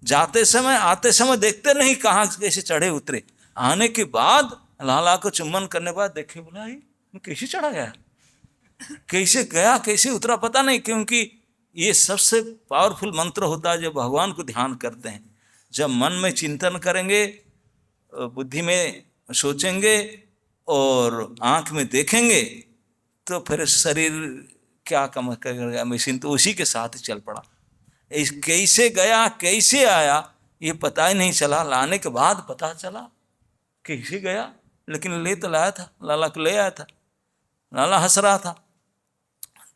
जाते समय आते समय देखते नहीं कहाँ कैसे चढ़े उतरे। आने के बाद लाला को चुम्बन करने के बाद देखे, बोला कैसे चढ़ा गया, कैसे गया, कैसे उतरा, पता नहीं। क्योंकि ये सबसे पावरफुल मंत्र होता है जब भगवान को ध्यान करते हैं। जब मन में चिंतन करेंगे, बुद्धि में सोचेंगे और आँख में देखेंगे, तो फिर शरीर क्या कम करेगा, मशीन तो उसी के साथ ही चल पड़ा। कैसे गया कैसे आया ये पता ही नहीं चला, लाने के बाद पता चला कैसे गया, लेकिन ले तो लाया था, लाला को ले आया था। लाला हंस रहा था,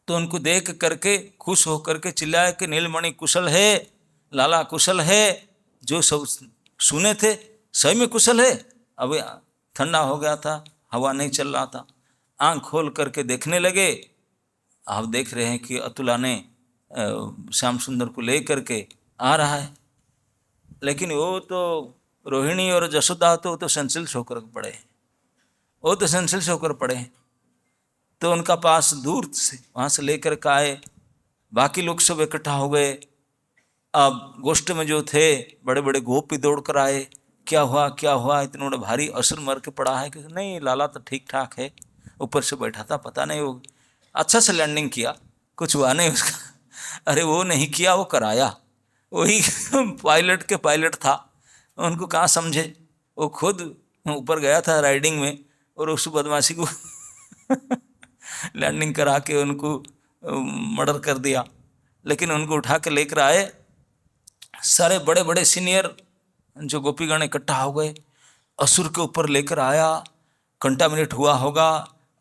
तो उनको देख करके खुश होकर के चिल्लाया कि नीलमणि कुशल है, लाला कुशल है। जो सब सुने थे सही में कुशल है। अब ठंडा हो गया था, हवा नहीं चल रहा था, आँख खोल करके देखने लगे। आप देख रहे हैं कि अतुला ने श्याम सुंदर को ले करके आ रहा है, लेकिन वो तो रोहिणी और जसोदा तो संचल होकर पड़े हैं, वो तो संचल होकर पड़े हैं। तो उनका पास दूर से वहाँ से लेकर के आए, बाकी लोग सब इकट्ठा हो गए। अब गोष्ठ में जो थे बड़े बड़े गोप भी दौड़ कर आए, क्या हुआ क्या हुआ, इतने बड़े भारी असुर मर के पड़ा है। कि नहीं, लाला तो ठीक ठाक है, ऊपर से बैठा था, पता नहीं वो अच्छा से लैंडिंग किया, कुछ हुआ नहीं उसका। अरे वो नहीं किया, वो कराया, वही पायलट के पायलट था, उनको कहाँ समझे। वो खुद ऊपर गया था राइडिंग में और उस बदमाशी को लैंडिंग करा के उनको मर्डर कर दिया। लेकिन उनको उठा के लेकर आए, सारे बड़े बड़े सीनियर जो गोपीगण इकट्ठा हो गए, असुर के ऊपर लेकर आया। कंटामिनेट हुआ होगा,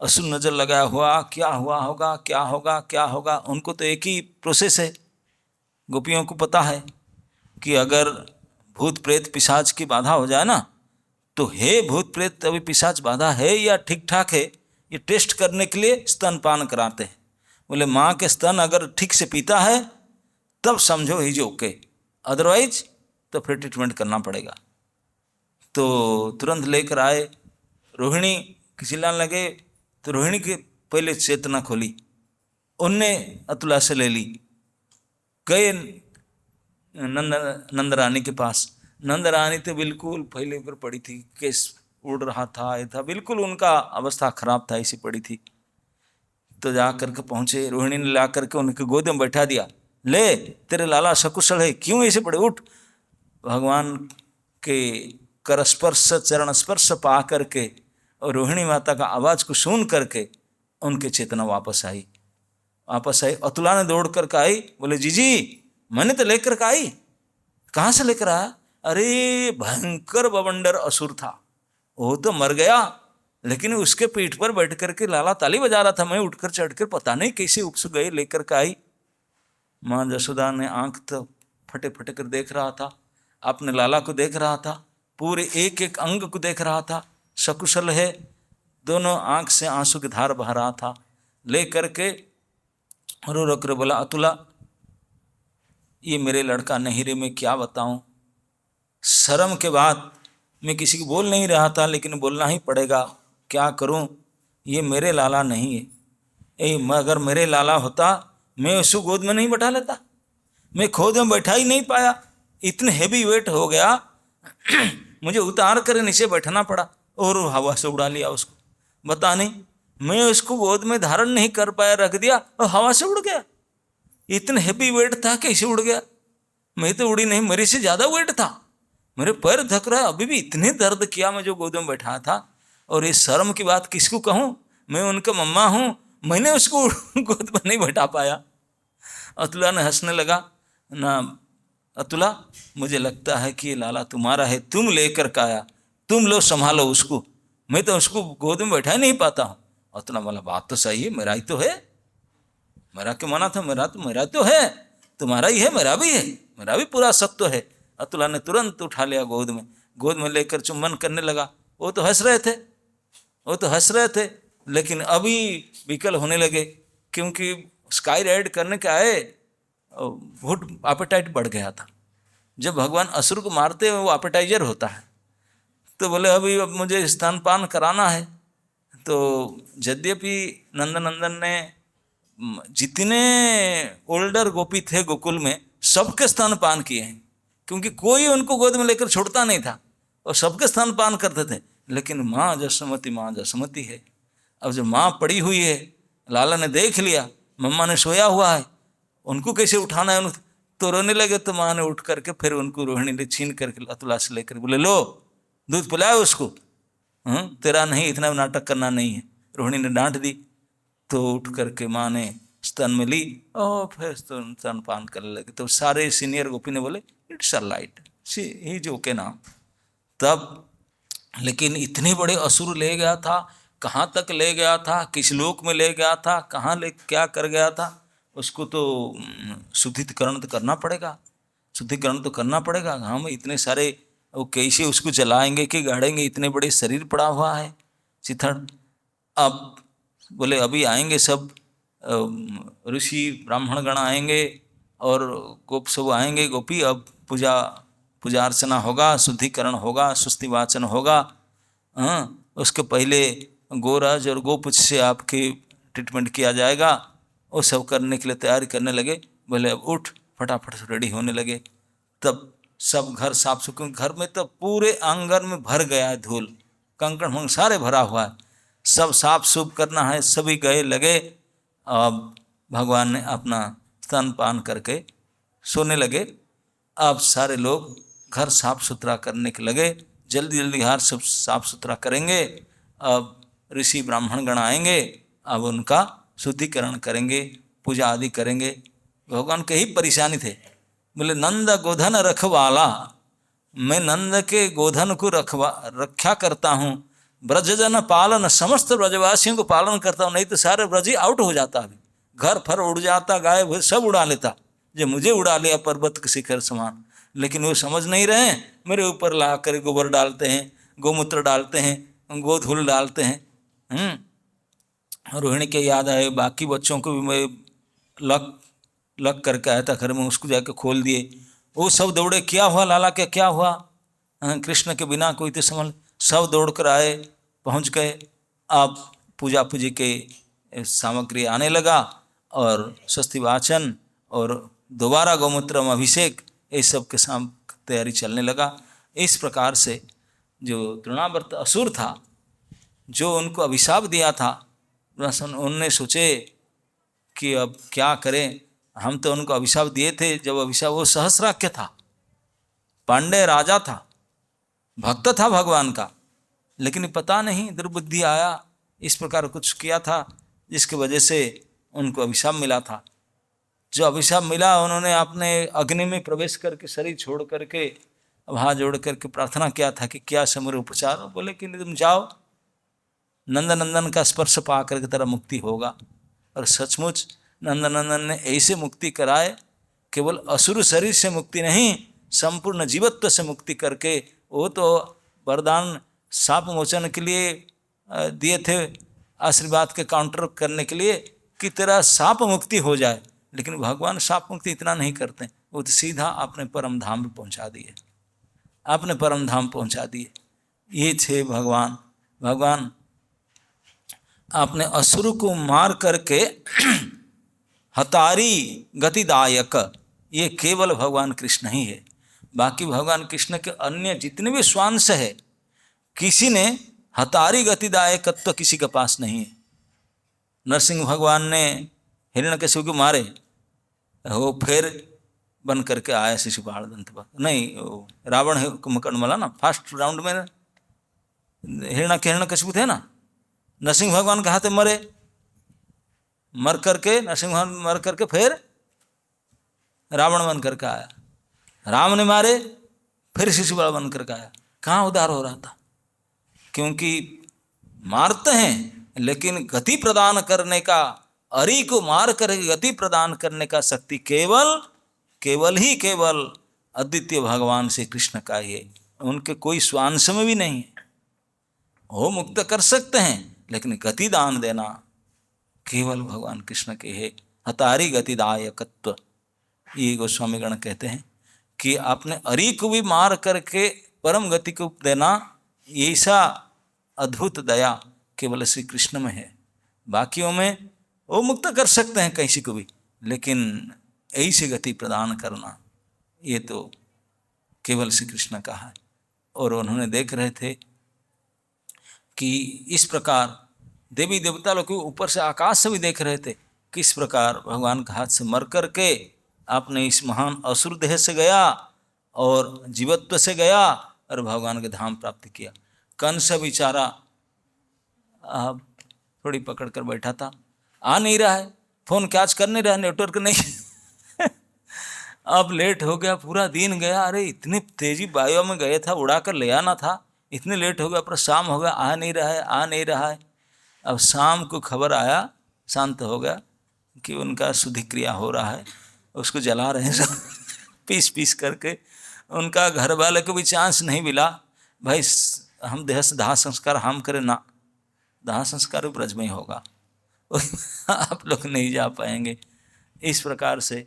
असुर नजर लगाया हुआ, क्या हुआ होगा क्या होगा क्या होगा। उनको तो एक ही प्रोसेस है, गोपियों को पता है कि अगर भूत प्रेत पिशाच की बाधा हो जाए ना, तो हे भूत प्रेत अभी पिशाच बाधा है या ठीक ठाक है, ये टेस्ट करने के लिए स्तनपान कराते हैं। बोले माँ के स्तन अगर ठीक से पीता है तब समझो ही जो ओके, अदरवाइज तो फिर ट्रीटमेंट करना पड़ेगा। तो तुरंत लेकर आए। रोहिणी चिल्लाने लगे, तो रोहिणी की पहले चेतना खोली, उनने अतुला से ले ली। गए नंद रानी के पास। नंद रानी तो बिल्कुल पहले ऊपर पड़ी थी, केस उड़ रहा था, ये था, बिल्कुल उनका अवस्था खराब था, ऐसी पड़ी थी। तो जा करके पहुँचे, रोहिणी ने ला करके उनके गोद में बैठा दिया। ले, तेरे लाला सकुशल है, क्यों ऐसे पड़े, उठ। भगवान के कर स्पर्श, चरण स्पर्श पा करके और रोहिणी माता का आवाज़ को सुन करके उनके चेतना वापस आई। अतुला ने दौड़ करके आई, बोले जीजी मैंने तो लेकर के आई। कहाँ से लेकर आया? अरे भयंकर बवंडर असुर था, वो तो मर गया, लेकिन उसके पीठ पर बैठ करके लाला ताली बजा रहा था, मैं उठकर चढ़कर पता नहीं कैसे उपस गए लेकर के आई। माँ जसोदा ने आंख तो फटे फटे कर देख रहा था, अपने लाला को देख रहा था, पूरे एक एक अंग को देख रहा था, सकुशल है, दोनों आंख से आंसू की धार बह रहा था। ले करके रो रो कर बोला, अतुला ये मेरे लड़का नहीं रे, मैं क्या बताऊं, शर्म के बाद मैं किसी को बोल नहीं रहा था, लेकिन बोलना ही पड़ेगा। क्या करूं, ये मेरे लाला नहीं है। अगर मेरे लाला होता मैं उसको गोद में नहीं बैठा लेता, मैं खोद में बैठा ही नहीं पाया, इतने हेवी वेट हो गया मुझे उतार कर नीचे बैठना पड़ा और हवा से उड़ा लिया उसको। बता नहीं, मैं उसको गोद में धारण नहीं कर पाया, रख दिया और हवा से उड़ गया। इतने हेवी वेट था, कैसे उड़ गया? मैं तो उड़ी नहीं, मेरे से ज्यादा वेट था, मेरे पैर धक रहा, अभी भी इतने दर्द किया मैं जो गोद में बैठा था। और इस शर्म की बात किसको कहूँ, मैं उनका मम्मा हूँ, मैंने उसको गोद में नहीं बैठा पाया। अतुला ने हंसने लगा, ना अतुला, मुझे लगता है कि ये लाला तुम्हारा है, तुम लेकर का आया, तुम लो संभालो उसको, मैं तो उसको गोद में बैठा ही नहीं पाता हूँ। अतुला बोला, बात तो सही है, मेरा ही तो है, मेरा क्यों मना था, मेरा तो है, तुम्हारा ही है, मेरा भी है, मेरा भी पूरा सत्य है। अतुला ने तुरंत उठा लिया गोद में लेकर चुम्बन करने लगा। वो तो हंस रहे थे, लेकिन अभी विकल होने लगे, क्योंकि स्काई राइड करने के आए, बहुत एपेटाइट बढ़ गया था। जब भगवान असुर को मारते हैं वो एपेटाइजर होता है, तो बोले अभी अब मुझे स्तनपान कराना है। तो यद्यपि नंदन ने जितने ओल्डर गोपी थे गोकुल में सबके स्तनपान किए हैं, क्योंकि कोई उनको गोद में लेकर छोड़ता नहीं था और सबके स्तनपान करते थे। लेकिन माँ जसमती है। अब जो माँ पड़ी हुई है, लाला ने देख लिया मम्मा ने सोया हुआ है, उनको कैसे उठाना है, तो रोने लगे। तो माँ ने उठ करके फिर उनको रोहिणी ने छीन करके अतुला से लेकर बोले, लो दूध पिलाओ उसको, तेरा नहीं, इतना नाटक करना नहीं है। रोहिणी ने डांट दी, तो उठ करके माँ ने स्तन में ली और फिर स्तनपान करने लगे। तो सारे सीनियर गोपी ने बोले, इट्स ऑलराइट, ही जो के नाम। तब लेकिन इतने बड़े असुर ले गया था, कहाँ तक ले गया था, किस लोक में ले गया था, कहाँ ले क्या कर गया था, उसको तो शुद्धिकरण तो करना पड़ेगा। हम इतने सारे, वो कैसे उसको जलाएंगे कि गाड़ेंगे, इतने बड़े शरीर पड़ा हुआ है चिथड़। अब बोले अभी आएंगे सब ऋषि ब्राह्मण गण आएंगे और गोप सब आएंगे, गोपी, अब पूजा अर्चना होगा, शुद्धिकरण होगा, सुस्ति वाचन होगा। उसके पहले गोराज और गोपुछ से आपके ट्रीटमेंट किया जाएगा। वो सब करने के लिए तैयारी करने लगे। बोले अब उठ, फटाफट से रेडी होने लगे। तब सब घर साफ सुथरा, घर में तो पूरे आंगन में भर गया है धूल, कंकड़ सारे भरा हुआ है, सब साफ सुफ करना है। सभी गए लगे। अब भगवान ने अपना स्तनपान करके सोने लगे। अब सारे लोग घर साफ सुथरा करने के लगे, जल्दी घर सब साफ सुथरा करेंगे। अब ऋषि ब्राह्मण गण आएंगे, अब उनका शुद्धिकरण करेंगे, पूजा आदि करेंगे। भगवान के ही परेशानी थे। बोले नंद गोधन रखवाला, मैं नंद के गोधन को रक्षा करता हूँ, ब्रजजन पालन, समस्त ब्रजवासियों को पालन करता हूँ, नहीं तो सारे ब्रज ही आउट हो जाता, अभी घर फर उड़ जाता, गाय भैंस सब उड़ा लेता, जो मुझे उड़ा लिया पर्वत के शिखर समान। लेकिन वो समझ नहीं रहे, मेरे ऊपर ला कर गोबर डालते हैं, गोमूत्र डालते हैं, गोधूल डालते हैं। रोहिणी के याद आए, बाकी बच्चों को भी मैं लग करके आया था घर में, उसको जाके खोल दिए। वो सब दौड़े, क्या हुआ लाला के, क्या हुआ, कृष्ण के बिना कोई तो समझ, सब दौड़ कर आए, पहुंच गए। अब पूजा पूजी के सामग्री आने लगा और स्वस्ति वाचन और दोबारा गोमूत्रम अभिषेक, ये सब के साम तैयारी चलने लगा। इस प्रकार से जो तृणावर्त असुर था, जो उनको अभिशाप दिया था, उनने सोचे कि अब क्या करें, हम तो उनको अभिशाप दिए थे। जब अभिशाप, वो सहस्राख्य था, पांडे राजा था, भक्त था भगवान का, लेकिन पता नहीं दुर्बुद्धि आया, इस प्रकार कुछ किया था जिसकी वजह से उनको अभिशाप मिला था। जो अभिशाप मिला, उन्होंने अपने अग्नि में प्रवेश करके शरीर छोड़ करके हाथ जोड़ करके प्रार्थना किया था कि क्या समूह उपचार। बोले कि तुम जाओ, नंदन का स्पर्श पा करके तेरा मुक्ति होगा। और सचमुच नंदन ने ऐसे मुक्ति कराए, केवल असुर शरीर से मुक्ति नहीं, संपूर्ण जीवत्व से मुक्ति करके। वो तो वरदान शाप मोचन के लिए दिए थे, आशीर्वाद के काउंटर करने के लिए कि तेरा शाप मुक्ति हो जाए, लेकिन भगवान शाप मुक्ति इतना नहीं करते, वो तो सीधा अपने परम धाम में पहुंचा दिए, अपने परम धाम पहुंचा दिए। ये थे भगवान। आपने असुर को मार करके हतारी गतिदायक, ये केवल भगवान कृष्ण ही है। बाकी भगवान कृष्ण के अन्य जितने भी स्वांश है, किसी ने हतारी गतिदायकत्व किसी के पास नहीं है। नरसिंह भगवान ने हिरण्यकशिपु को मारे, वो फिर बन करके आया शिशुपाल दंत पर, नहीं रावण कुंभकर्ण वाला ना, फर्स्ट राउंड में हिरण्यकशिपु थे ना, नरसिंह भगवान के हाथ मरे, मर करके नरसिंह भगवान मर करके फिर रावण बन करके आया, राम ने मारे फिर शिशुपाल बन करके आया। कहाँ उद्धार हो रहा था? क्योंकि मारते हैं लेकिन गति प्रदान करने का, अरि को मार कर गति प्रदान करने का शक्ति केवल अद्वितीय भगवान श्री कृष्ण का ही है। उनके कोई स्वांश में भी नहीं है। वो मुक्त कर सकते हैं लेकिन गति दान देना केवल भगवान कृष्ण के है। हतारी गतिदायकत्व, ये गोस्वामीगण कहते हैं कि आपने अरि को भी मार करके परम गति को देना, ऐसा अद्भुत दया केवल श्री कृष्ण में है। बाकियों में वो मुक्त कर सकते हैं किसी को भी, लेकिन ऐसी गति प्रदान करना ये तो केवल श्री कृष्ण का है। और उन्होंने देख रहे थे कि इस प्रकार देवी देवता लोग ऊपर से आकाश से भी देख रहे थे किस प्रकार भगवान के हाथ से मर करके आपने इस महान असुर देह से गया और जीवत्व से गया और भगवान के धाम प्राप्त किया। कंस बेचारा थोड़ी पकड़ कर बैठा था, आ नहीं रहा है, फोन कैच कर नहीं रहा, नेटवर्क नहीं अब लेट हो गया, पूरा दिन गया। अरे इतनी तेजी वायु में गया था, उड़ा कर ले आना था, इतने लेट हो गया, पर शाम हो गया, आ नहीं रहा है। अब शाम को खबर आया, शांत हो गया कि उनका शुद्धि क्रिया हो रहा है, उसको जला रहे हैं सब पीस करके। उनका घर वाले को भी चांस नहीं मिला, भाई हम देह से दाह संस्कार हम करें ना, दाह संस्कार ब्रज में ही होगा आप लोग नहीं जा पाएंगे। इस प्रकार से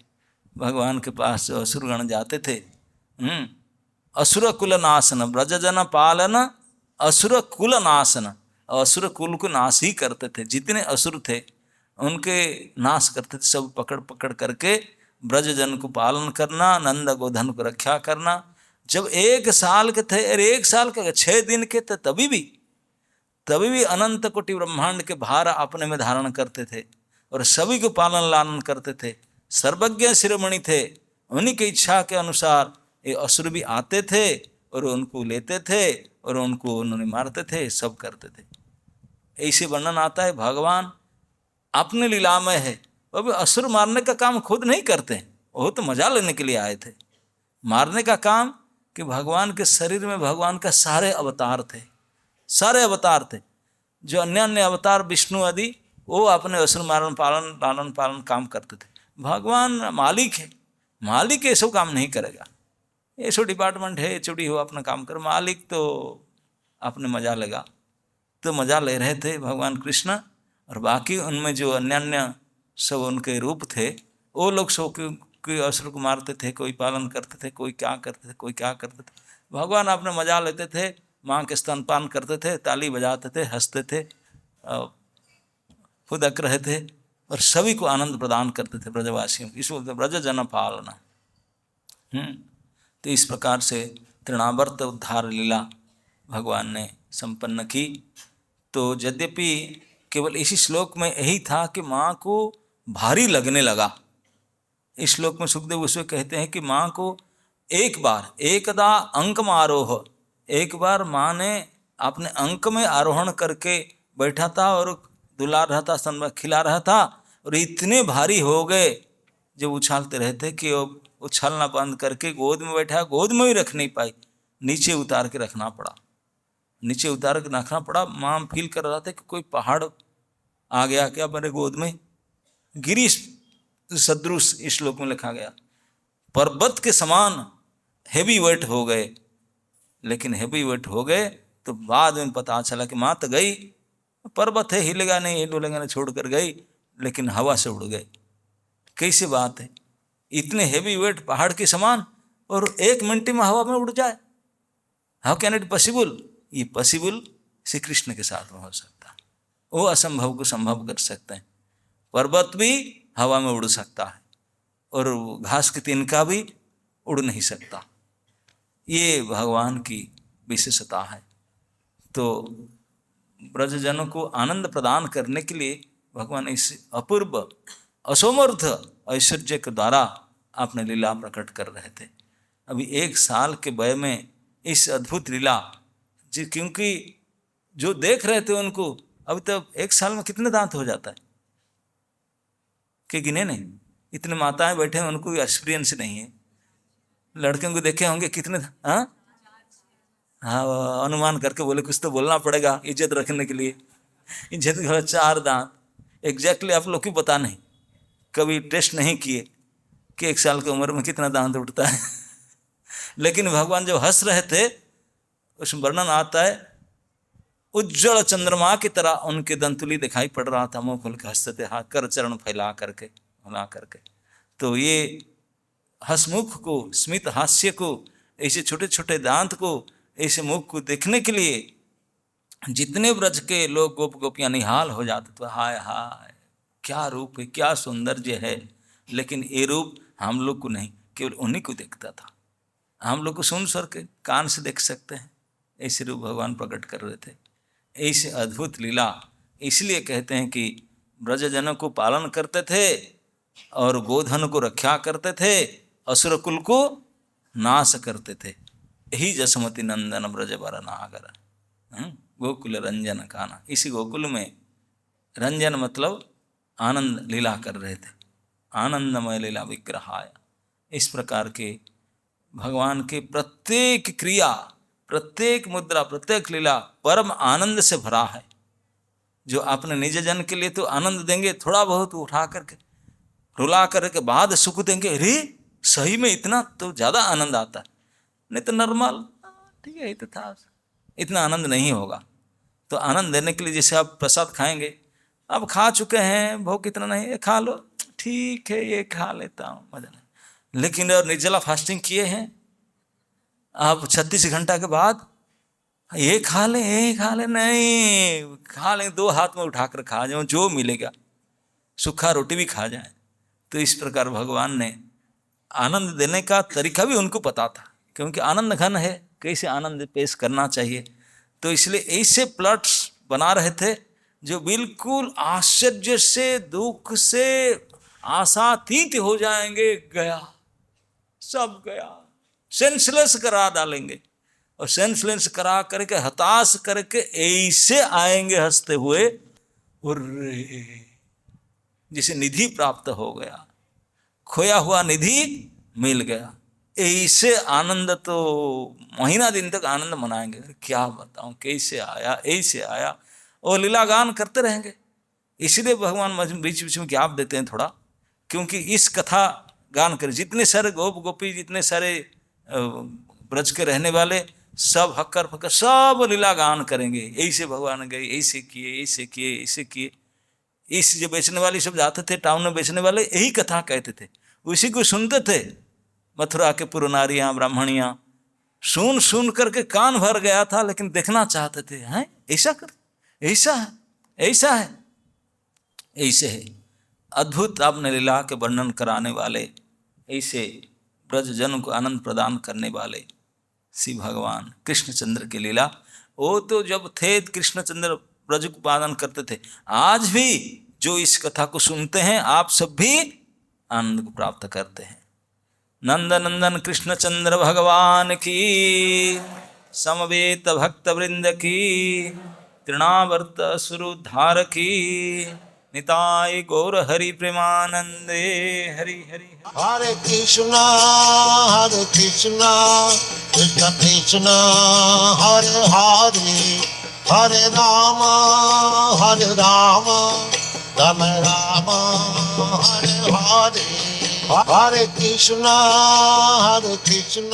भगवान के पास जो असुरगण जाते थे, असुर कुल नाशन ब्रज जन पालन असुर कुल नाशन, असुर कुल को नाश ही करते थे। जितने असुर थे उनके नाश करते थे, सब पकड़ पकड़ करके ब्रज जन को पालन करना, नंद गोधन को रक्षा करना। जब 1 साल के थे, अरे 1 साल के 6 दिन के थे, तभी भी अनंत कोटि ब्रह्मांड के भार अपने में धारण करते थे और सभी को पालन लालन करते थे। सर्वज्ञ शिरोमणि थे, उन्हीं की इच्छा के अनुसार ये असुर भी आते थे और उनको लेते थे और उनको उन्होंने मारते थे, सब करते थे। ऐसे वर्णन आता है भगवान अपने लीला में है। वो भी असुर मारने का काम खुद नहीं करते, वो तो मजा लेने के लिए आए थे। मारने का काम कि भगवान के शरीर में भगवान का सारे अवतार थे, सारे अवतार थे। जो अन्य अन्य अवतार विष्णु आदि वो अपने असुर मारण पालन पालन काम करते थे। भगवान मालिक है, मालिक ये सब काम नहीं करेगा। ये सब डिपार्टमेंट है, चुड़ी हो अपना काम कर, मालिक तो अपने मजा लेगा। तो मजा ले रहे थे भगवान कृष्ण, और बाकी उनमें जो अन्य अन्य सब उनके रूप थे, वो लोग सब कोई असुर को मारते थे, कोई पालन करते थे, कोई क्या करते थे, कोई क्या करते थे। भगवान अपने मजा लेते थे, माँ के स्तनपान करते थे, ताली बजाते थे, हंसते थे, फुदक रहे थे और सभी को आनंद प्रदान करते थे ब्रजवासियों को। इसको ब्रज जन पालना। तो इस प्रकार से तृणावर्त उद्धार लीला भगवान ने संपन्न की। तो यद्यपि केवल इसी श्लोक में यही था कि माँ को भारी लगने लगा। इस श्लोक में सुखदेव गोस्वामी कहते हैं कि माँ को एकदा अंक में आरोह, एक बार माँ ने अपने अंक में आरोहण करके बैठा था और दुलार रहा था, स्तन खिला रहा था, और इतने भारी हो गए जब उछालते रहते कि वो उछलना बंद करके गोद में बैठा, गोद में भी रख नहीं पाई, नीचे उतार के रखना पड़ा, नीचे उतार के रखना पड़ा। माँ फील कर रहा था कि कोई पहाड़ आ गया क्या मेरे गोद में, गिरी सदृश इस श्लोक में लिखा गया, पर्वत के समान हेवी वेट हो गए। लेकिन हेवी वेट हो गए तो बाद में पता चला कि माँ तो गई, पर्वत है, हिलेगा नहीं, डोलेगा नहीं, छोड़ कर गई, लेकिन हवा से उड़ गए। कैसी बात है, इतने हेवी वेट पहाड़ के समान और 1 मिनट में हवा में उड़ जाए, हाउ कैन इट पॉसिबल? ये पॉसिबल श्री कृष्ण के साथ में हो सकता। वो असंभव को संभव कर सकते हैं। पर्वत भी हवा में उड़ सकता है और घास के तिनका भी उड़ नहीं सकता। ये भगवान की विशेषता है। तो ब्रजजनों को आनंद प्रदान करने के लिए भगवान इस अपूर्व असमर्थ ऐश्वर्य के द्वारा अपने लीला प्रकट कर रहे थे। अभी 1 साल के वय में इस अद्भुत लीला क्योंकि जो देख रहे थे उनको अभी तो 1 साल में कितने दांत हो जाता है कि गिने नहीं। इतने माताएं बैठे हैं, उनको भी एक्सपीरियंस नहीं है। लड़कियों को देखे होंगे कितने, हाँ अनुमान करके बोले कुछ तो बोलना पड़ेगा इज्जत रखने के लिए। इज्जत के 4 दांत एग्जैक्टली आप लोग को पता नहीं, कभी टेस्ट नहीं किए कि 1 साल की उम्र में कितना दांत उठता है। लेकिन भगवान जब हंस रहे थे उसमें वर्णन आता है उज्जवल चंद्रमा की तरह उनके दंतुली दिखाई पड़ रहा था, मुंह खोल के हंसते थे, हाथ कर चरण फैला करके हिला करके। तो ये हंसमुख को, स्मित हास्य को, ऐसे छोटे छोटे दांत को, ऐसे मुख को देखने के लिए जितने ब्रज के लोग गोप गोपियां निहाल हो जाते थे। हाय हाय क्या रूप है, क्या सौंदर्य है। लेकिन ये रूप हम लोग को नहीं, केवल उन्हीं को देखता था। हम लोग को सुन सर के कान से देख सकते हैं, ऐसे रूप भगवान प्रकट कर रहे थे। ऐसे अद्भुत लीला इसलिए कहते हैं कि ब्रजजनों को पालन करते थे और गोधन को रक्षा करते थे, असुर कुल को नाश करते थे। यही जसमती नंदन ब्रज बर नागर, गोकुल रंजन काना। इसी गोकुल में रंजन मतलब आनंद लीला कर रहे थे, आनंदमय लीला विग्रहाय। इस प्रकार के भगवान के प्रत्येक क्रिया, प्रत्येक मुद्रा, प्रत्येक लीला परम आनंद से भरा है। जो अपने निज जन के लिए तो आनंद देंगे, थोड़ा बहुत उठा करके रुला करके बाद सुख देंगे, अरे सही में इतना तो ज़्यादा आनंद आता है। नहीं तो नॉर्मल ठीक है, तो था, इतना आनंद नहीं होगा। तो आनंद देने के लिए जैसे आप प्रसाद खाएंगे, अब खा चुके हैं, भूख इतना नहीं है, खा लो, ठीक है ये खा लेता हूँ, मजा नहीं। लेकिन और निर्जला फास्टिंग किए हैं आप 36 घंटा के बाद, ये खा ले, ये खा ले, नहीं खा लें, 2 हाथ में उठाकर खा जाओ, जो मिलेगा, सूखा रोटी भी खा जाए। तो इस प्रकार भगवान ने आनंद देने का तरीका भी उनको पता था, क्योंकि आनंद घन है, कैसे आनंद पेश करना चाहिए। तो इसलिए ऐसे प्लॉट्स बना रहे थे जो बिल्कुल आश्चर्य से, दुख से आशातीत हो जाएंगे। गया, सब गया, सेंसलेस करा डालेंगे, और सेंसलेस करा करके हताश करके ऐसे आएंगे हंसते हुए, उर्रे जिसे निधि प्राप्त हो गया, खोया हुआ निधि मिल गया। ऐसे आनंद तो महीना दिन तक आनंद मनाएंगे। क्या बताऊं कैसे आया, ऐसे आया, और लीला गान करते रहेंगे। इसलिए भगवान बीच बीच में ज्ञाप देते हैं थोड़ा, क्योंकि इस कथा गान कर जितने सारे गोप गोपी, जितने सारे ब्रज के रहने वाले, सब हक्कर फक्कर सब लीला गान करेंगे। ऐसे भगवान गए, ऐसे किए, ऐसे किए, ऐसे किए। इस जो बेचने वाले सब जाते थे टाउन में बेचने वाले, यही कथा कहते थे, उसी को सुनते थे। मथुरा के पुरनारियाँ, ब्राह्मणियाँ सुन सुन करके कान भर गया था, लेकिन देखना चाहते थे, हैं ऐसा कर, ऐसा है, ऐसा है, ऐसे है। अद्भुत आपने लीला के वर्णन कराने वाले, ऐसे ब्रज जन को आनंद प्रदान करने वाले श्री भगवान कृष्णचंद्र की लीला। वो तो जब थे कृष्णचंद्र ब्रज को पालन करते थे, आज भी जो इस कथा को सुनते हैं आप सब भी आनंद को प्राप्त करते हैं। नंदन नंदन कृष्णचंद्र भगवान की, समवेत भक्त वृंद की, तृणावर्त सुरुद्धार की, निताय गौर हरि प्रेमानंदे। हरि हरि हरे कृष्णा कृष्ण कृष्ण हरे हरे, हरे राम राम राम हरे हरे। हरे कृष्णा कृष्ण